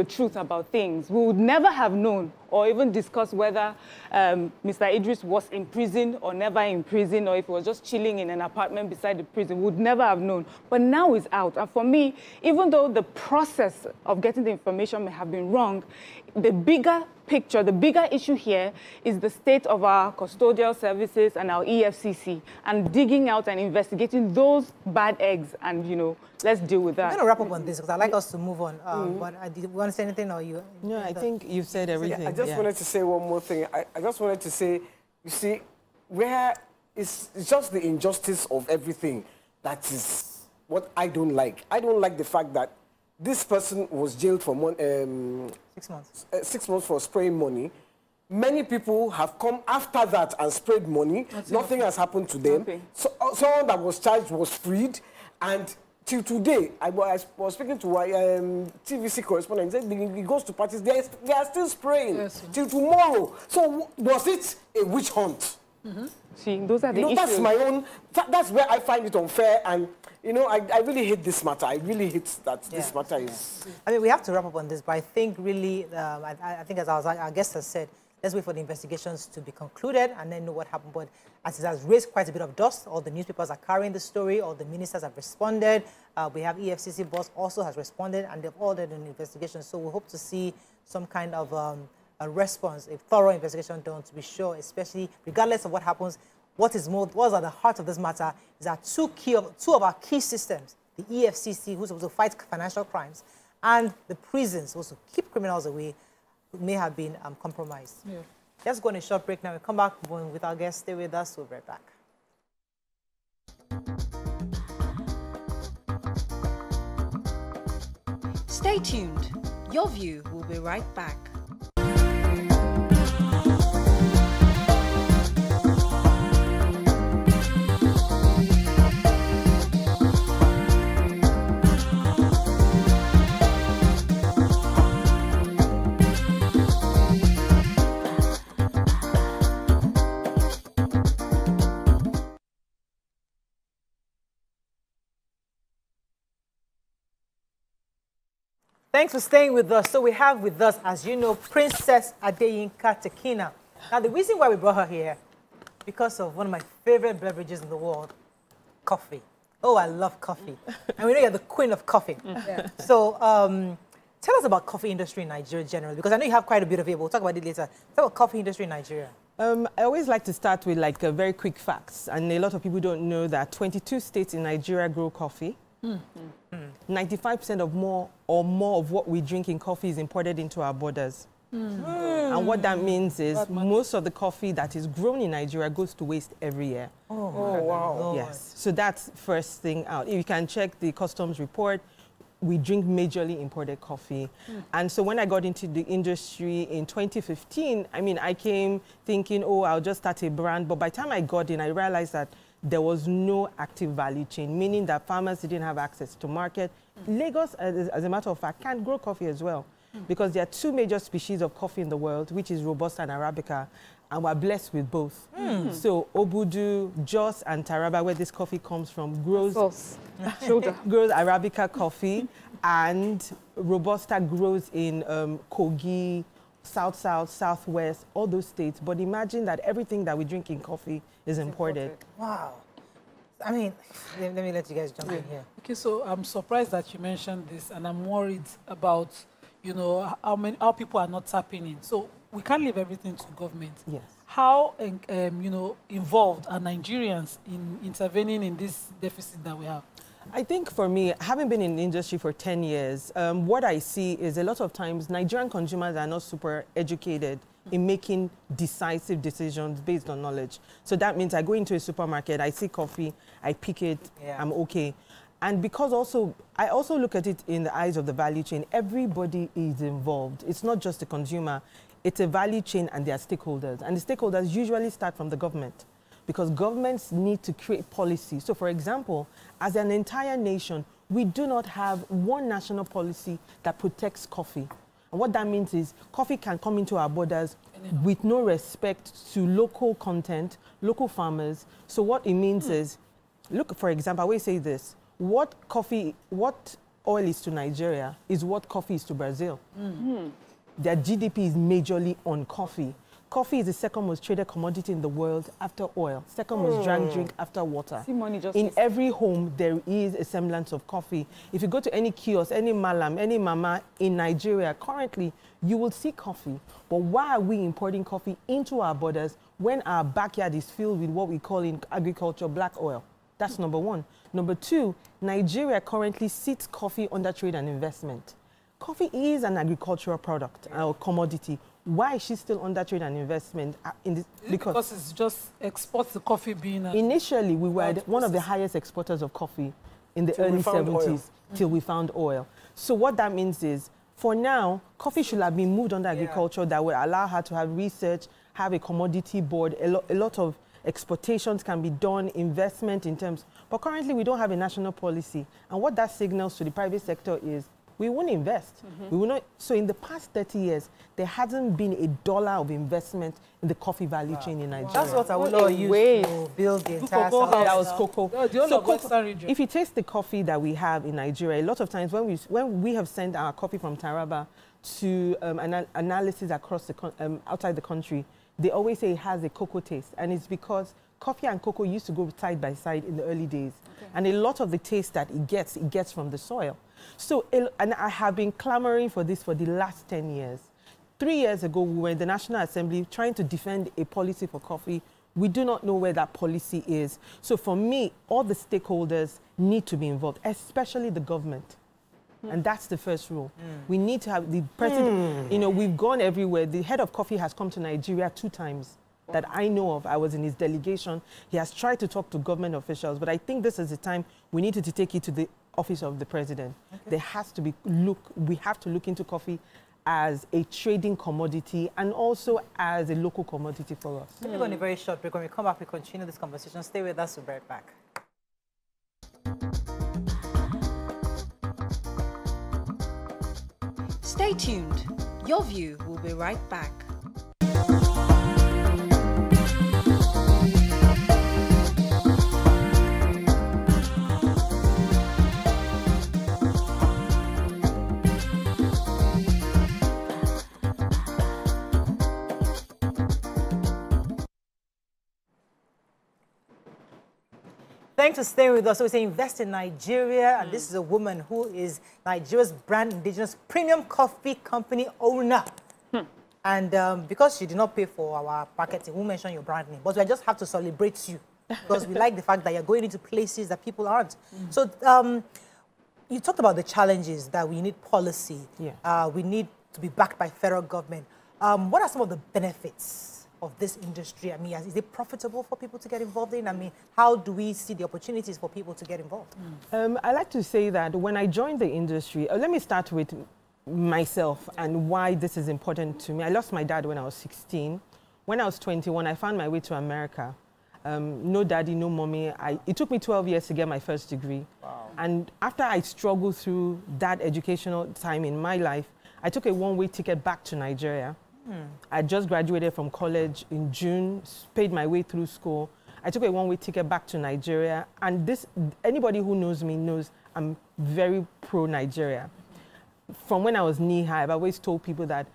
Speaker 3: truth about things. We would never have known or even discussed whether Mr. Idris was in prison or never in prison, or if he was just chilling in an apartment beside the prison. We would never have known. But now he's out. And for me, even though the process of getting the information may have been wrong, the bigger picture, the bigger issue here is the state of our custodial services and our EFCC, and digging out and investigating those bad eggs, and, let's deal with that.
Speaker 1: I'm going to wrap up on this because I'd like us to move on. But do you want to say anything, or you?
Speaker 7: No, I think you've said everything.
Speaker 2: I just wanted to say one more thing. I just wanted to say, you see, where it's just the injustice of everything that is what I don't like. I don't like the fact that this person was jailed for
Speaker 1: 6 months.
Speaker 2: 6 months for spraying money. Many people have come after that and sprayed money. Nothing has happened to them. So, someone that was charged was freed. And till today, I was speaking to a TVC correspondent. He said he goes to parties, they are still spraying till tomorrow. So was it a witch hunt?
Speaker 3: See, those are the issues.
Speaker 2: That's my own. That's where I find it unfair, and I really hate this matter. I really hate that this matter is.
Speaker 1: I mean, we have to wrap up on this, but I think really, I think as our guest has said, let's wait for the investigations to be concluded and then know what happened. But as it has raised quite a bit of dust, all the newspapers are carrying the story, all the ministers have responded. We have EFCC boss also has responded, and they've ordered an investigation. So we hope to see some kind of a response, a thorough investigation done to be sure, especially regardless of what happens. What's at the heart of this matter is that two of our key systems, the EFCC, who's supposed to fight financial crimes, and the prisons, supposed to keep criminals away, may have been compromised. Yeah. Let's go on a short break now. We'll come back with our guests. Stay with us. We'll be right back.
Speaker 5: Stay tuned. Your View will be right back.
Speaker 1: Thanks for staying with us. So we have with us, as you know, Princess Adeyinka Tekina. Now, the reason why we brought her here, because of one of my favorite beverages in the world, coffee. Oh, I love coffee. And we know you're the queen of coffee. Yeah. So tell us about coffee industry in Nigeria generally, because I know you have quite a bit of it. We'll talk about it later. Talk about coffee industry in Nigeria.
Speaker 7: I always like to start with like a very quick facts. And a lot of people don't know that 22 states in Nigeria grow coffee. 95% of more of what we drink in coffee is imported into our borders. And what that means is most of the coffee that is grown in Nigeria goes to waste every year.
Speaker 2: Oh wow.
Speaker 7: Yes. So that's first thing out. If you can check the customs report, we drink majorly imported coffee. And so when I got into the industry in 2015, I mean, I came thinking, oh, I'll just start a brand. But by the time I got in, I realized that there was no active value chain, meaning that farmers didn't have access to market. Lagos, as a matter of fact, can't grow coffee as well because there are two major species of coffee in the world, which is Robusta and Arabica, and we're blessed with both. So Obudu, Jos, and Taraba, where this coffee comes from, grows Arabica coffee, and Robusta grows in Kogi, Southwest, all those states. But imagine that everything that we drink in coffee is imported.
Speaker 1: Wow. I mean, let me let you guys jump in here.
Speaker 4: Okay, so I'm surprised that you mentioned this, and I'm worried about, you know, how people are not tapping in. So we can't leave everything to government.
Speaker 7: Yes.
Speaker 4: How, you know, involved are Nigerians in intervening in this deficit that we have?
Speaker 7: I think for me, having been in the industry for 10 years, what I see is a lot of times Nigerian consumers are not super educated in making decisive decisions based on knowledge. So that means I go into a supermarket, I see coffee, I pick it, I'm okay. And because I also look at it in the eyes of the value chain. Everybody is involved. It's not just the consumer. It's a value chain and there are stakeholders. And the stakeholders usually start from the government, because governments need to create policy. So for example, as an entire nation, we do not have one national policy that protects coffee. And what that means is coffee can come into our borders with no respect to local content, local farmers. So what it means is, look, for example, I always say this, what oil is to Nigeria is what coffee is to Brazil. Their GDP is majorly on coffee. Coffee is the second most traded commodity in the world after oil, second most drank drink after water. In every home, there is a semblance of coffee. If you go to any kiosk, any malam, any mama in Nigeria, currently, you will see coffee. But why are we importing coffee into our borders when our backyard is filled with what we call in agriculture black oil? That's number one. Number two, Nigeria currently sits coffee under trade and investment. Coffee is an agricultural product or commodity. Why is she still under trade and investment?
Speaker 4: Because it's just exports the coffee bean.
Speaker 7: Initially, we were one of the highest exporters of coffee in the early 70s till we found oil. So what that means is, for now, coffee should have been moved under agriculture that would allow her to have research, have a commodity board, a lot of exportations can be done, investment in terms. But currently, we don't have a national policy. And what that signals to the private sector is we won't invest. We will not. So in the past 30 years, there hasn't been $1 of investment in the coffee value chain in Nigeria.
Speaker 1: That's what I would love use to build the entire South.
Speaker 7: That was cocoa.
Speaker 4: So
Speaker 7: if you taste the coffee that we have in Nigeria, a lot of times when we have sent our coffee from Taraba to analysis across the outside the country, they always say it has a cocoa taste, and it's because coffee and cocoa used to go side by side in the early days, and a lot of the taste that it gets from the soil. So, and I have been clamoring for this for the last 10 years. 3 years ago, we were in the National Assembly trying to defend a policy for coffee. We do not know where that policy is. So for me, all the stakeholders need to be involved, especially the government. And that's the first rule. We need to have the president, you know, we've gone everywhere. The head of coffee has come to Nigeria 2 times that I know of. I was in his delegation. He has tried to talk to government officials, but I think this is the time we needed to take it to the office of the president. There has to be, we have to look into coffee as a trading commodity and also as a local commodity for us.
Speaker 1: Let me go on a very short break. When we come back, we continue this conversation. Stay with us, we'll be right back.
Speaker 5: Stay tuned. Your View will be right back.
Speaker 1: Thanks for staying with us. So we say invest in Nigeria, and this is a woman who is Nigeria's brand indigenous premium coffee company owner. And because she did not pay for our marketing, we'll mention your brand name, but we just have to celebrate you because we like the fact that you're going into places that people aren't. So you talked about the challenges that we need policy. We need to be backed by federal government. What are some of the benefits of this industry? I mean, is it profitable for people to get involved in? I mean, how do we see the opportunities for people to get involved?
Speaker 7: I like to say that when I joined the industry, let me start with myself and why this is important to me. I lost my dad when I was 16. When I was 21, I found my way to America. No daddy, no mommy. It took me 12 years to get my first degree. Wow. And after I struggled through that educational time in my life, I took a one-way ticket back to Nigeria. I just graduated from college in June, paid my way through school. I took a one-way ticket back to Nigeria. And anybody who knows me knows I'm very pro-Nigeria. From when I was knee-high, I've always told people that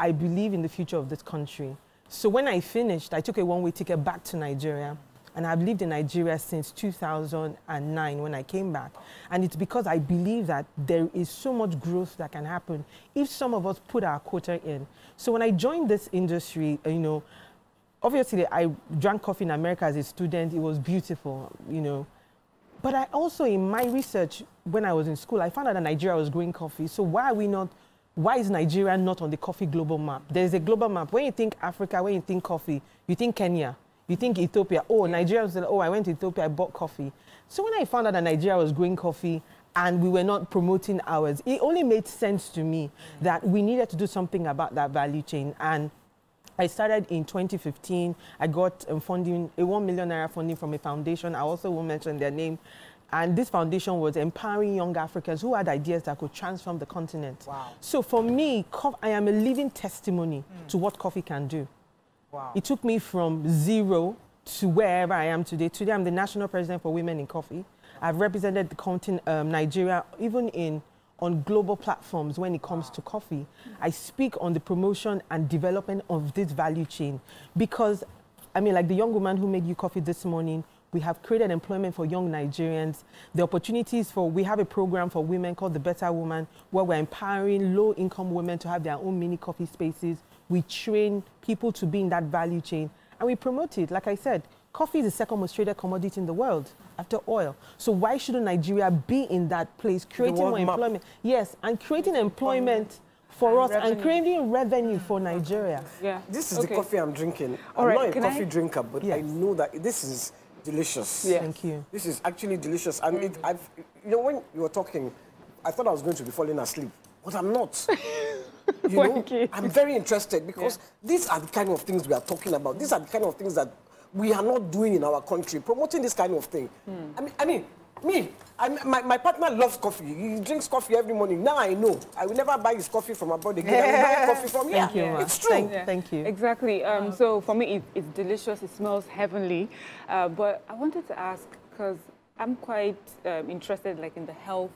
Speaker 7: I believe in the future of this country. So when I finished, I took a one-way ticket back to Nigeria. And I've lived in Nigeria since 2009 when I came back. And it's because I believe that there is so much growth that can happen if some of us put our quota in. So when I joined this industry, you know, obviously I drank coffee in America as a student. It was beautiful, you know. But I also, in my research, when I was in school, I found out that Nigeria was growing coffee. So why is Nigeria not on the coffee global map? There's a global map. When you think Africa, when you think coffee, you think Kenya. You think Ethiopia, oh, Nigeria was, oh, I went to Ethiopia, I bought coffee. So when I found out that Nigeria was growing coffee and we were not promoting ours, it only made sense to me that we needed to do something about that value chain. And I started in 2015. I got funding, a 1 million naira funding from a foundation. I also won't mention their name. And this foundation was empowering young Africans who had ideas that could transform the continent. Wow. So for me, I am a living testimony to what coffee can do. Wow. It took me from zero to wherever I am today. Today, I'm the national president for Women in Coffee. I've represented the continent, Nigeria, even on global platforms when it comes to coffee. I speak on the promotion and development of this value chain because, I mean, like the young woman who made you coffee this morning, we have created employment for young Nigerians. The opportunities we have a program for women called The Better Woman, where we're empowering low-income women to have their own mini coffee spaces. We train people to be in that value chain, and we promote it. Like I said, coffee is the second most traded commodity in the world after oil. So why shouldn't Nigeria be in that place, creating more employment? Yes, and creating employment for us and creating revenue for Nigeria.
Speaker 2: Yeah. This is the coffee I'm drinking. I'm not a coffee drinker, but I know that this is delicious.
Speaker 7: Yeah. Thank you.
Speaker 2: This is actually delicious. And you know, when you were talking, I thought I was going to be falling asleep, but I'm not. You know, I'm very interested because these are the kind of things we are talking about. These are the kind of things that we are not doing in our country, promoting this kind of thing. My partner loves coffee. He drinks coffee every morning. Now I know. I will never buy his coffee from abroad again. I will buy coffee from here.
Speaker 7: Thank you, Ma.
Speaker 2: It's true.
Speaker 7: Thank you.
Speaker 3: Exactly. So for me, it's delicious. It smells heavenly. But I wanted to ask, because I'm quite interested, like in the health,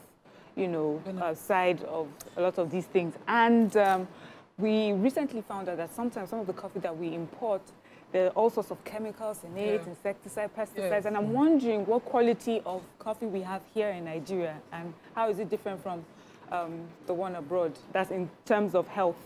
Speaker 3: side of a lot of these things. And we recently found out that sometimes some of the coffee that we import, there are all sorts of chemicals in it, insecticide, pesticides, and I'm wondering what quality of coffee we have here in Nigeria and how is it different from the one abroad? That's in terms of health.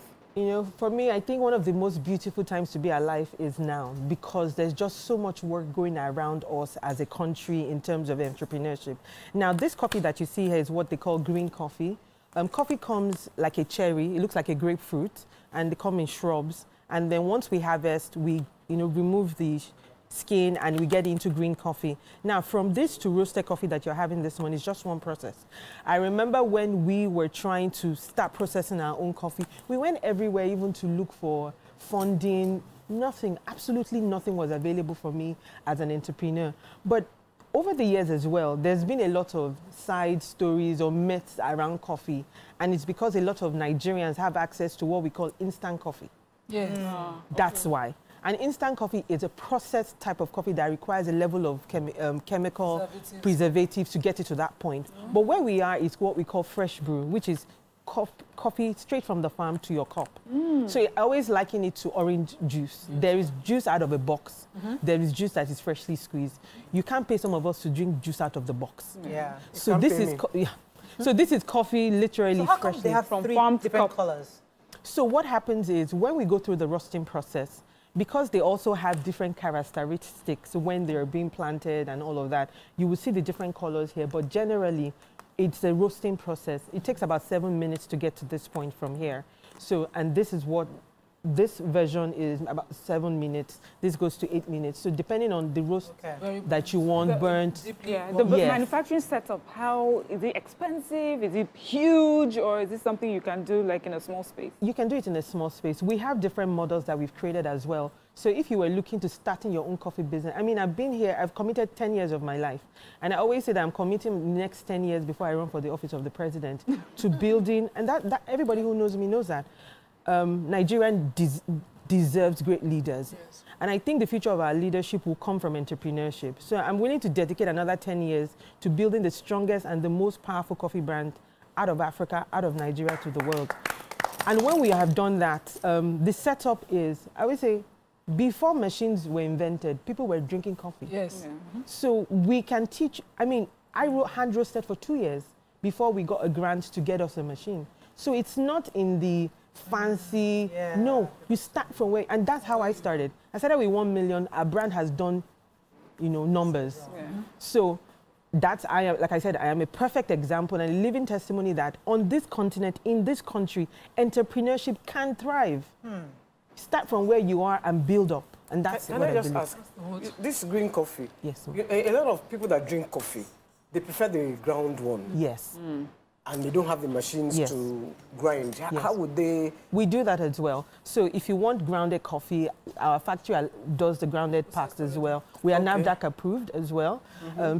Speaker 7: For me, I think one of the most beautiful times to be alive is now, because there's just so much work going around us as a country in terms of entrepreneurship. Now, this coffee that you see here is what they call green coffee. Coffee comes like a cherry. It looks like a grapefruit, and they come in shrubs. And then once we harvest, we remove the skin and we get into green coffee. Now, from this to roasted coffee that you're having this morning is just one process. I remember when we were trying to start processing our own coffee, we went everywhere even to look for funding. Nothing, absolutely nothing was available for me as an entrepreneur. But over the years as well, there's been a lot of side stories or myths around coffee. And it's because a lot of Nigerians have access to what we call instant coffee.
Speaker 4: Yes.
Speaker 7: That's why. And instant coffee is a processed type of coffee that requires a level of chemical preservatives to get it to that point. But where we are is what we call fresh brew, which is coffee straight from the farm to your cup. So I always liken it to orange juice. There is juice out of a box. There is juice that is freshly squeezed. You can't pay some of us to drink juice out of the box. So this is so this is coffee literally
Speaker 1: so how come
Speaker 7: freshly
Speaker 1: they have
Speaker 3: from
Speaker 1: three
Speaker 3: farm to
Speaker 1: different
Speaker 3: cup?
Speaker 1: colors?
Speaker 7: So what happens is when we go through the roasting process, because they also have different characteristics when they're being planted and all of that, you will see the different colors here. But generally, it's a roasting process. It takes about 7 minutes to get to this point from here. So, and this is what, this version is about 7 minutes. This goes to 8 minutes. So depending on the roast that you want, burnt.
Speaker 3: The manufacturing setup, how, is it expensive? Is it huge? Or is it something you can do like in a small space?
Speaker 7: You can do it in a small space. We have different models that we've created as well. So if you were looking to starting your own coffee business, I mean, I've been here, I've committed 10 years of my life. And I always say that I'm committing the next 10 years before I run for the office of the president to building, and that everybody who knows me knows that. Nigerian deserves great leaders. Yes. And I think the future of our leadership will come from entrepreneurship. So I'm willing to dedicate another 10 years to building the strongest and the most powerful coffee brand out of Africa, out of Nigeria to the world. And when we have done that, the setup is, I would say, before machines were invented, people were drinking coffee.
Speaker 4: Yes.
Speaker 3: Yeah.
Speaker 7: So we can teach, I mean, I hand roasted for 2 years before we got a grant to get us a machine. So it's not in the fancy, no, you start from where, and that's how I started. I started with 1 million, our brand has done, numbers. Yeah. So that's, like I said, I am a perfect example and a living testimony that on this continent, in this country, entrepreneurship can thrive. Start from where you are and build up. And that's
Speaker 2: Can
Speaker 7: what
Speaker 2: I just
Speaker 7: believe.
Speaker 2: ask, this green coffee,
Speaker 7: Yes.
Speaker 2: a lot of people that drink coffee, they prefer the ground one.
Speaker 7: Yes.
Speaker 2: And they don't have the machines to grind.
Speaker 7: Yes.
Speaker 2: How would they?
Speaker 7: We do that as well. So if you want grounded coffee, our factory does the grounded packs as well. We are NAFDAC approved as well.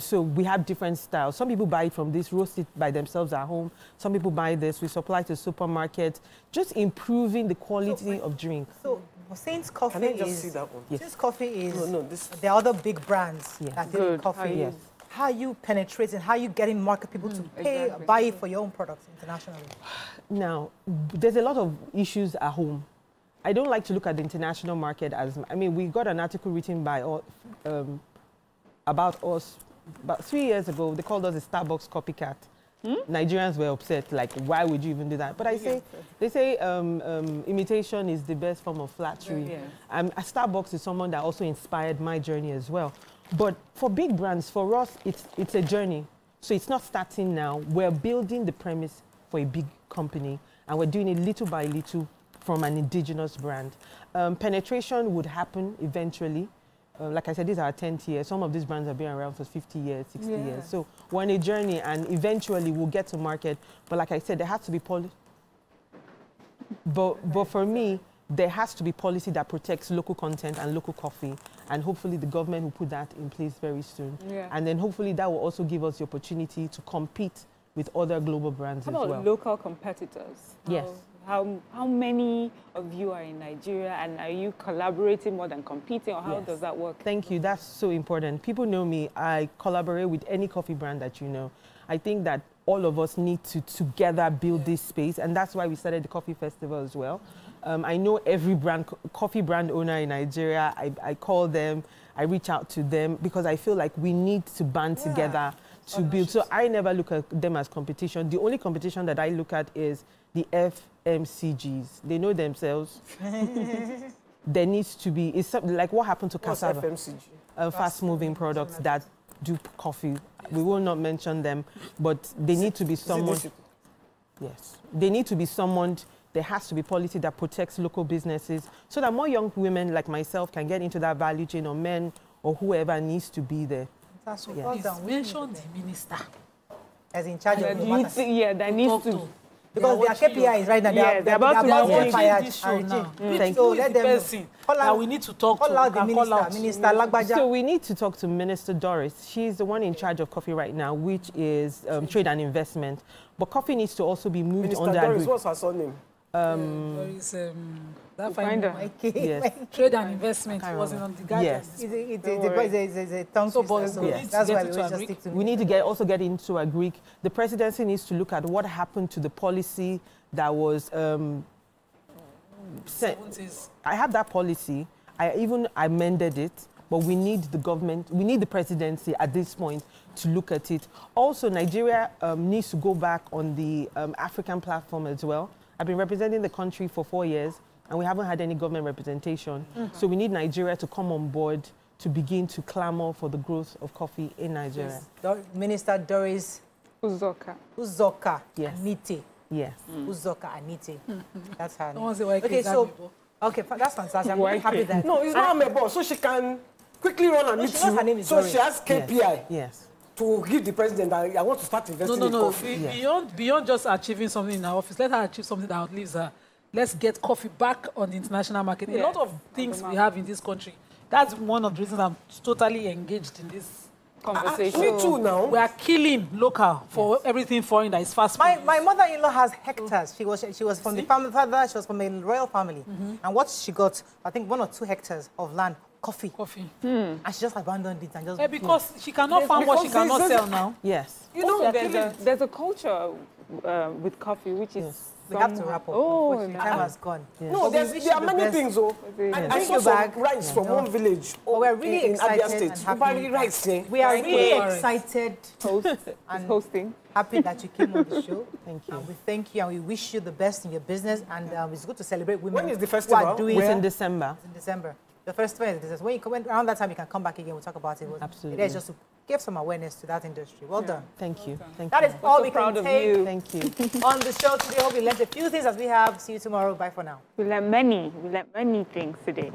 Speaker 7: So we have different styles. Some people buy it from this, roast it by themselves at home. Some people buy this. We supply to supermarkets, just improving the quality of drink.
Speaker 1: So since coffee
Speaker 2: Can I just see that one?
Speaker 7: Yes.
Speaker 1: Since coffee is,
Speaker 2: this.
Speaker 1: there are other big brands that deal in coffee.
Speaker 7: Yes.
Speaker 1: How are you penetrating, how are you getting market people to pay, buy it for your own products internationally?
Speaker 7: Now, there's a lot of issues at home. I don't like to look at the international market as, I mean, we got an article written by about us about 3 years ago. They called us a Starbucks copycat. Nigerians were upset, like, why would you even do that? But I say, they say imitation is the best form of flattery. Starbucks is someone that also inspired my journey as well. But for big brands, for us, it's a journey. So it's not starting now. We're building the premise for a big company, and we're doing it little by little from an indigenous brand. Penetration would happen eventually. Like I said, these are our 10th year. Some of these brands have been around for 50 years, 60 years. So we're on a journey, and eventually we'll get to market. But like I said, there has to be policy. But for me, there has to be policy that protects local content and local coffee, and hopefully the government will put that in place very soon.
Speaker 3: Yeah.
Speaker 7: And then hopefully that will also give us the opportunity to compete with other global brands as well.
Speaker 3: How about local competitors?
Speaker 7: Yes.
Speaker 3: How many of you are in Nigeria, and are you collaborating more than competing, or how does that work?
Speaker 7: Thank you. That's so important. People know me. I collaborate with any coffee brand that you know. I think that all of us need to together build this space, and that's why we started the Coffee Festival as well. I know every brand, coffee brand owner in Nigeria. I call them, I reach out to them, because I feel like we need to band together to build. So I never look at them as competition. The only competition that I look at is the FMCGs. They know themselves. There needs to be, it's something like what happened to cassava.
Speaker 2: FMCG?
Speaker 7: Fast-moving products that do coffee. We will not mention them, but they need to be someone. Yes, they need to be someone. There has to be policy that protects local businesses, so that more young women like myself can get into that value chain, or men, or whoever needs to be there.
Speaker 1: That's
Speaker 4: Mention the minister
Speaker 1: as in charge of the matter.
Speaker 3: Yeah, that needs to.
Speaker 1: Because their KPI is right now. They're about to
Speaker 4: fired. So let them call we need to talk
Speaker 1: call out the minister Lagbaja.
Speaker 7: So we need to talk to Minister Doris. She's the one in charge of coffee right now, which is trade and investment. But coffee needs to also be moved
Speaker 2: Minister
Speaker 7: under.
Speaker 2: Doris, what's her surname?
Speaker 4: That yes. Trade and investment wasn't on the guidance.
Speaker 7: Yes.
Speaker 1: It's a tongue twister.
Speaker 7: Yes.
Speaker 1: That's why we just stick to.
Speaker 7: We need to also get into a Greek. The presidency needs to look at what happened to the policy that was. I have that policy. I even amended it, but we need the government. We need the presidency at this point to look at it. Also, Nigeria needs to go back on the African platform as well. I've been representing the country for 4 years, and we haven't had any government representation. So we need Nigeria to come on board to begin to clamor for the growth of coffee in Nigeria.
Speaker 1: Yes. Minister Doris Uzoka Anite.
Speaker 7: Yes.
Speaker 1: Uzoka Anite. That's her name.
Speaker 4: Okay, so
Speaker 1: that's fantastic. I'm really happy that.
Speaker 2: No, it's not my boss, so she can quickly run and meet you.
Speaker 1: Her name is
Speaker 2: so
Speaker 1: Doris.
Speaker 2: she has KPI.
Speaker 7: Yes.
Speaker 2: To give the president that I want to start investing in coffee.
Speaker 4: Beyond just achieving something in our office, let her achieve something that outlives her. Let's get coffee back on the international market. A lot of things we have in this country. That's one of the reasons I'm totally engaged in this conversation.
Speaker 2: Me too now.
Speaker 4: We are killing local for everything foreign that is fast food.
Speaker 1: My mother-in-law has hectares. She was from the family father. She was from a royal family. And what she got, I think 1 or 2 hectares of land. Coffee. And she just abandoned it and just...
Speaker 4: because she cannot find what she cannot sell now.
Speaker 7: Yes.
Speaker 3: You know, there's a culture with coffee, which is...
Speaker 1: We have to wrap up. The time has gone.
Speaker 2: Yes. No, there are many things, though. I saw some rice from one village.
Speaker 1: We're really excited and happy. We are really excited and hosting. Happy that you came on the show.
Speaker 7: Thank you.
Speaker 1: And we thank you and we wish you the best in your business. And it's good to celebrate women.
Speaker 2: When is the festival?
Speaker 7: It's in December.
Speaker 1: It's in December. The first one is when you come around that time, you can come back again. We'll talk about it.
Speaker 7: Absolutely.
Speaker 1: It is just to give some awareness to that industry. Well done.
Speaker 7: Thank you.
Speaker 1: That is all we can take
Speaker 7: Thank you.
Speaker 1: on the show today. Hope you learned a few things as we have. See you tomorrow. Bye for now.
Speaker 3: We learned many things today.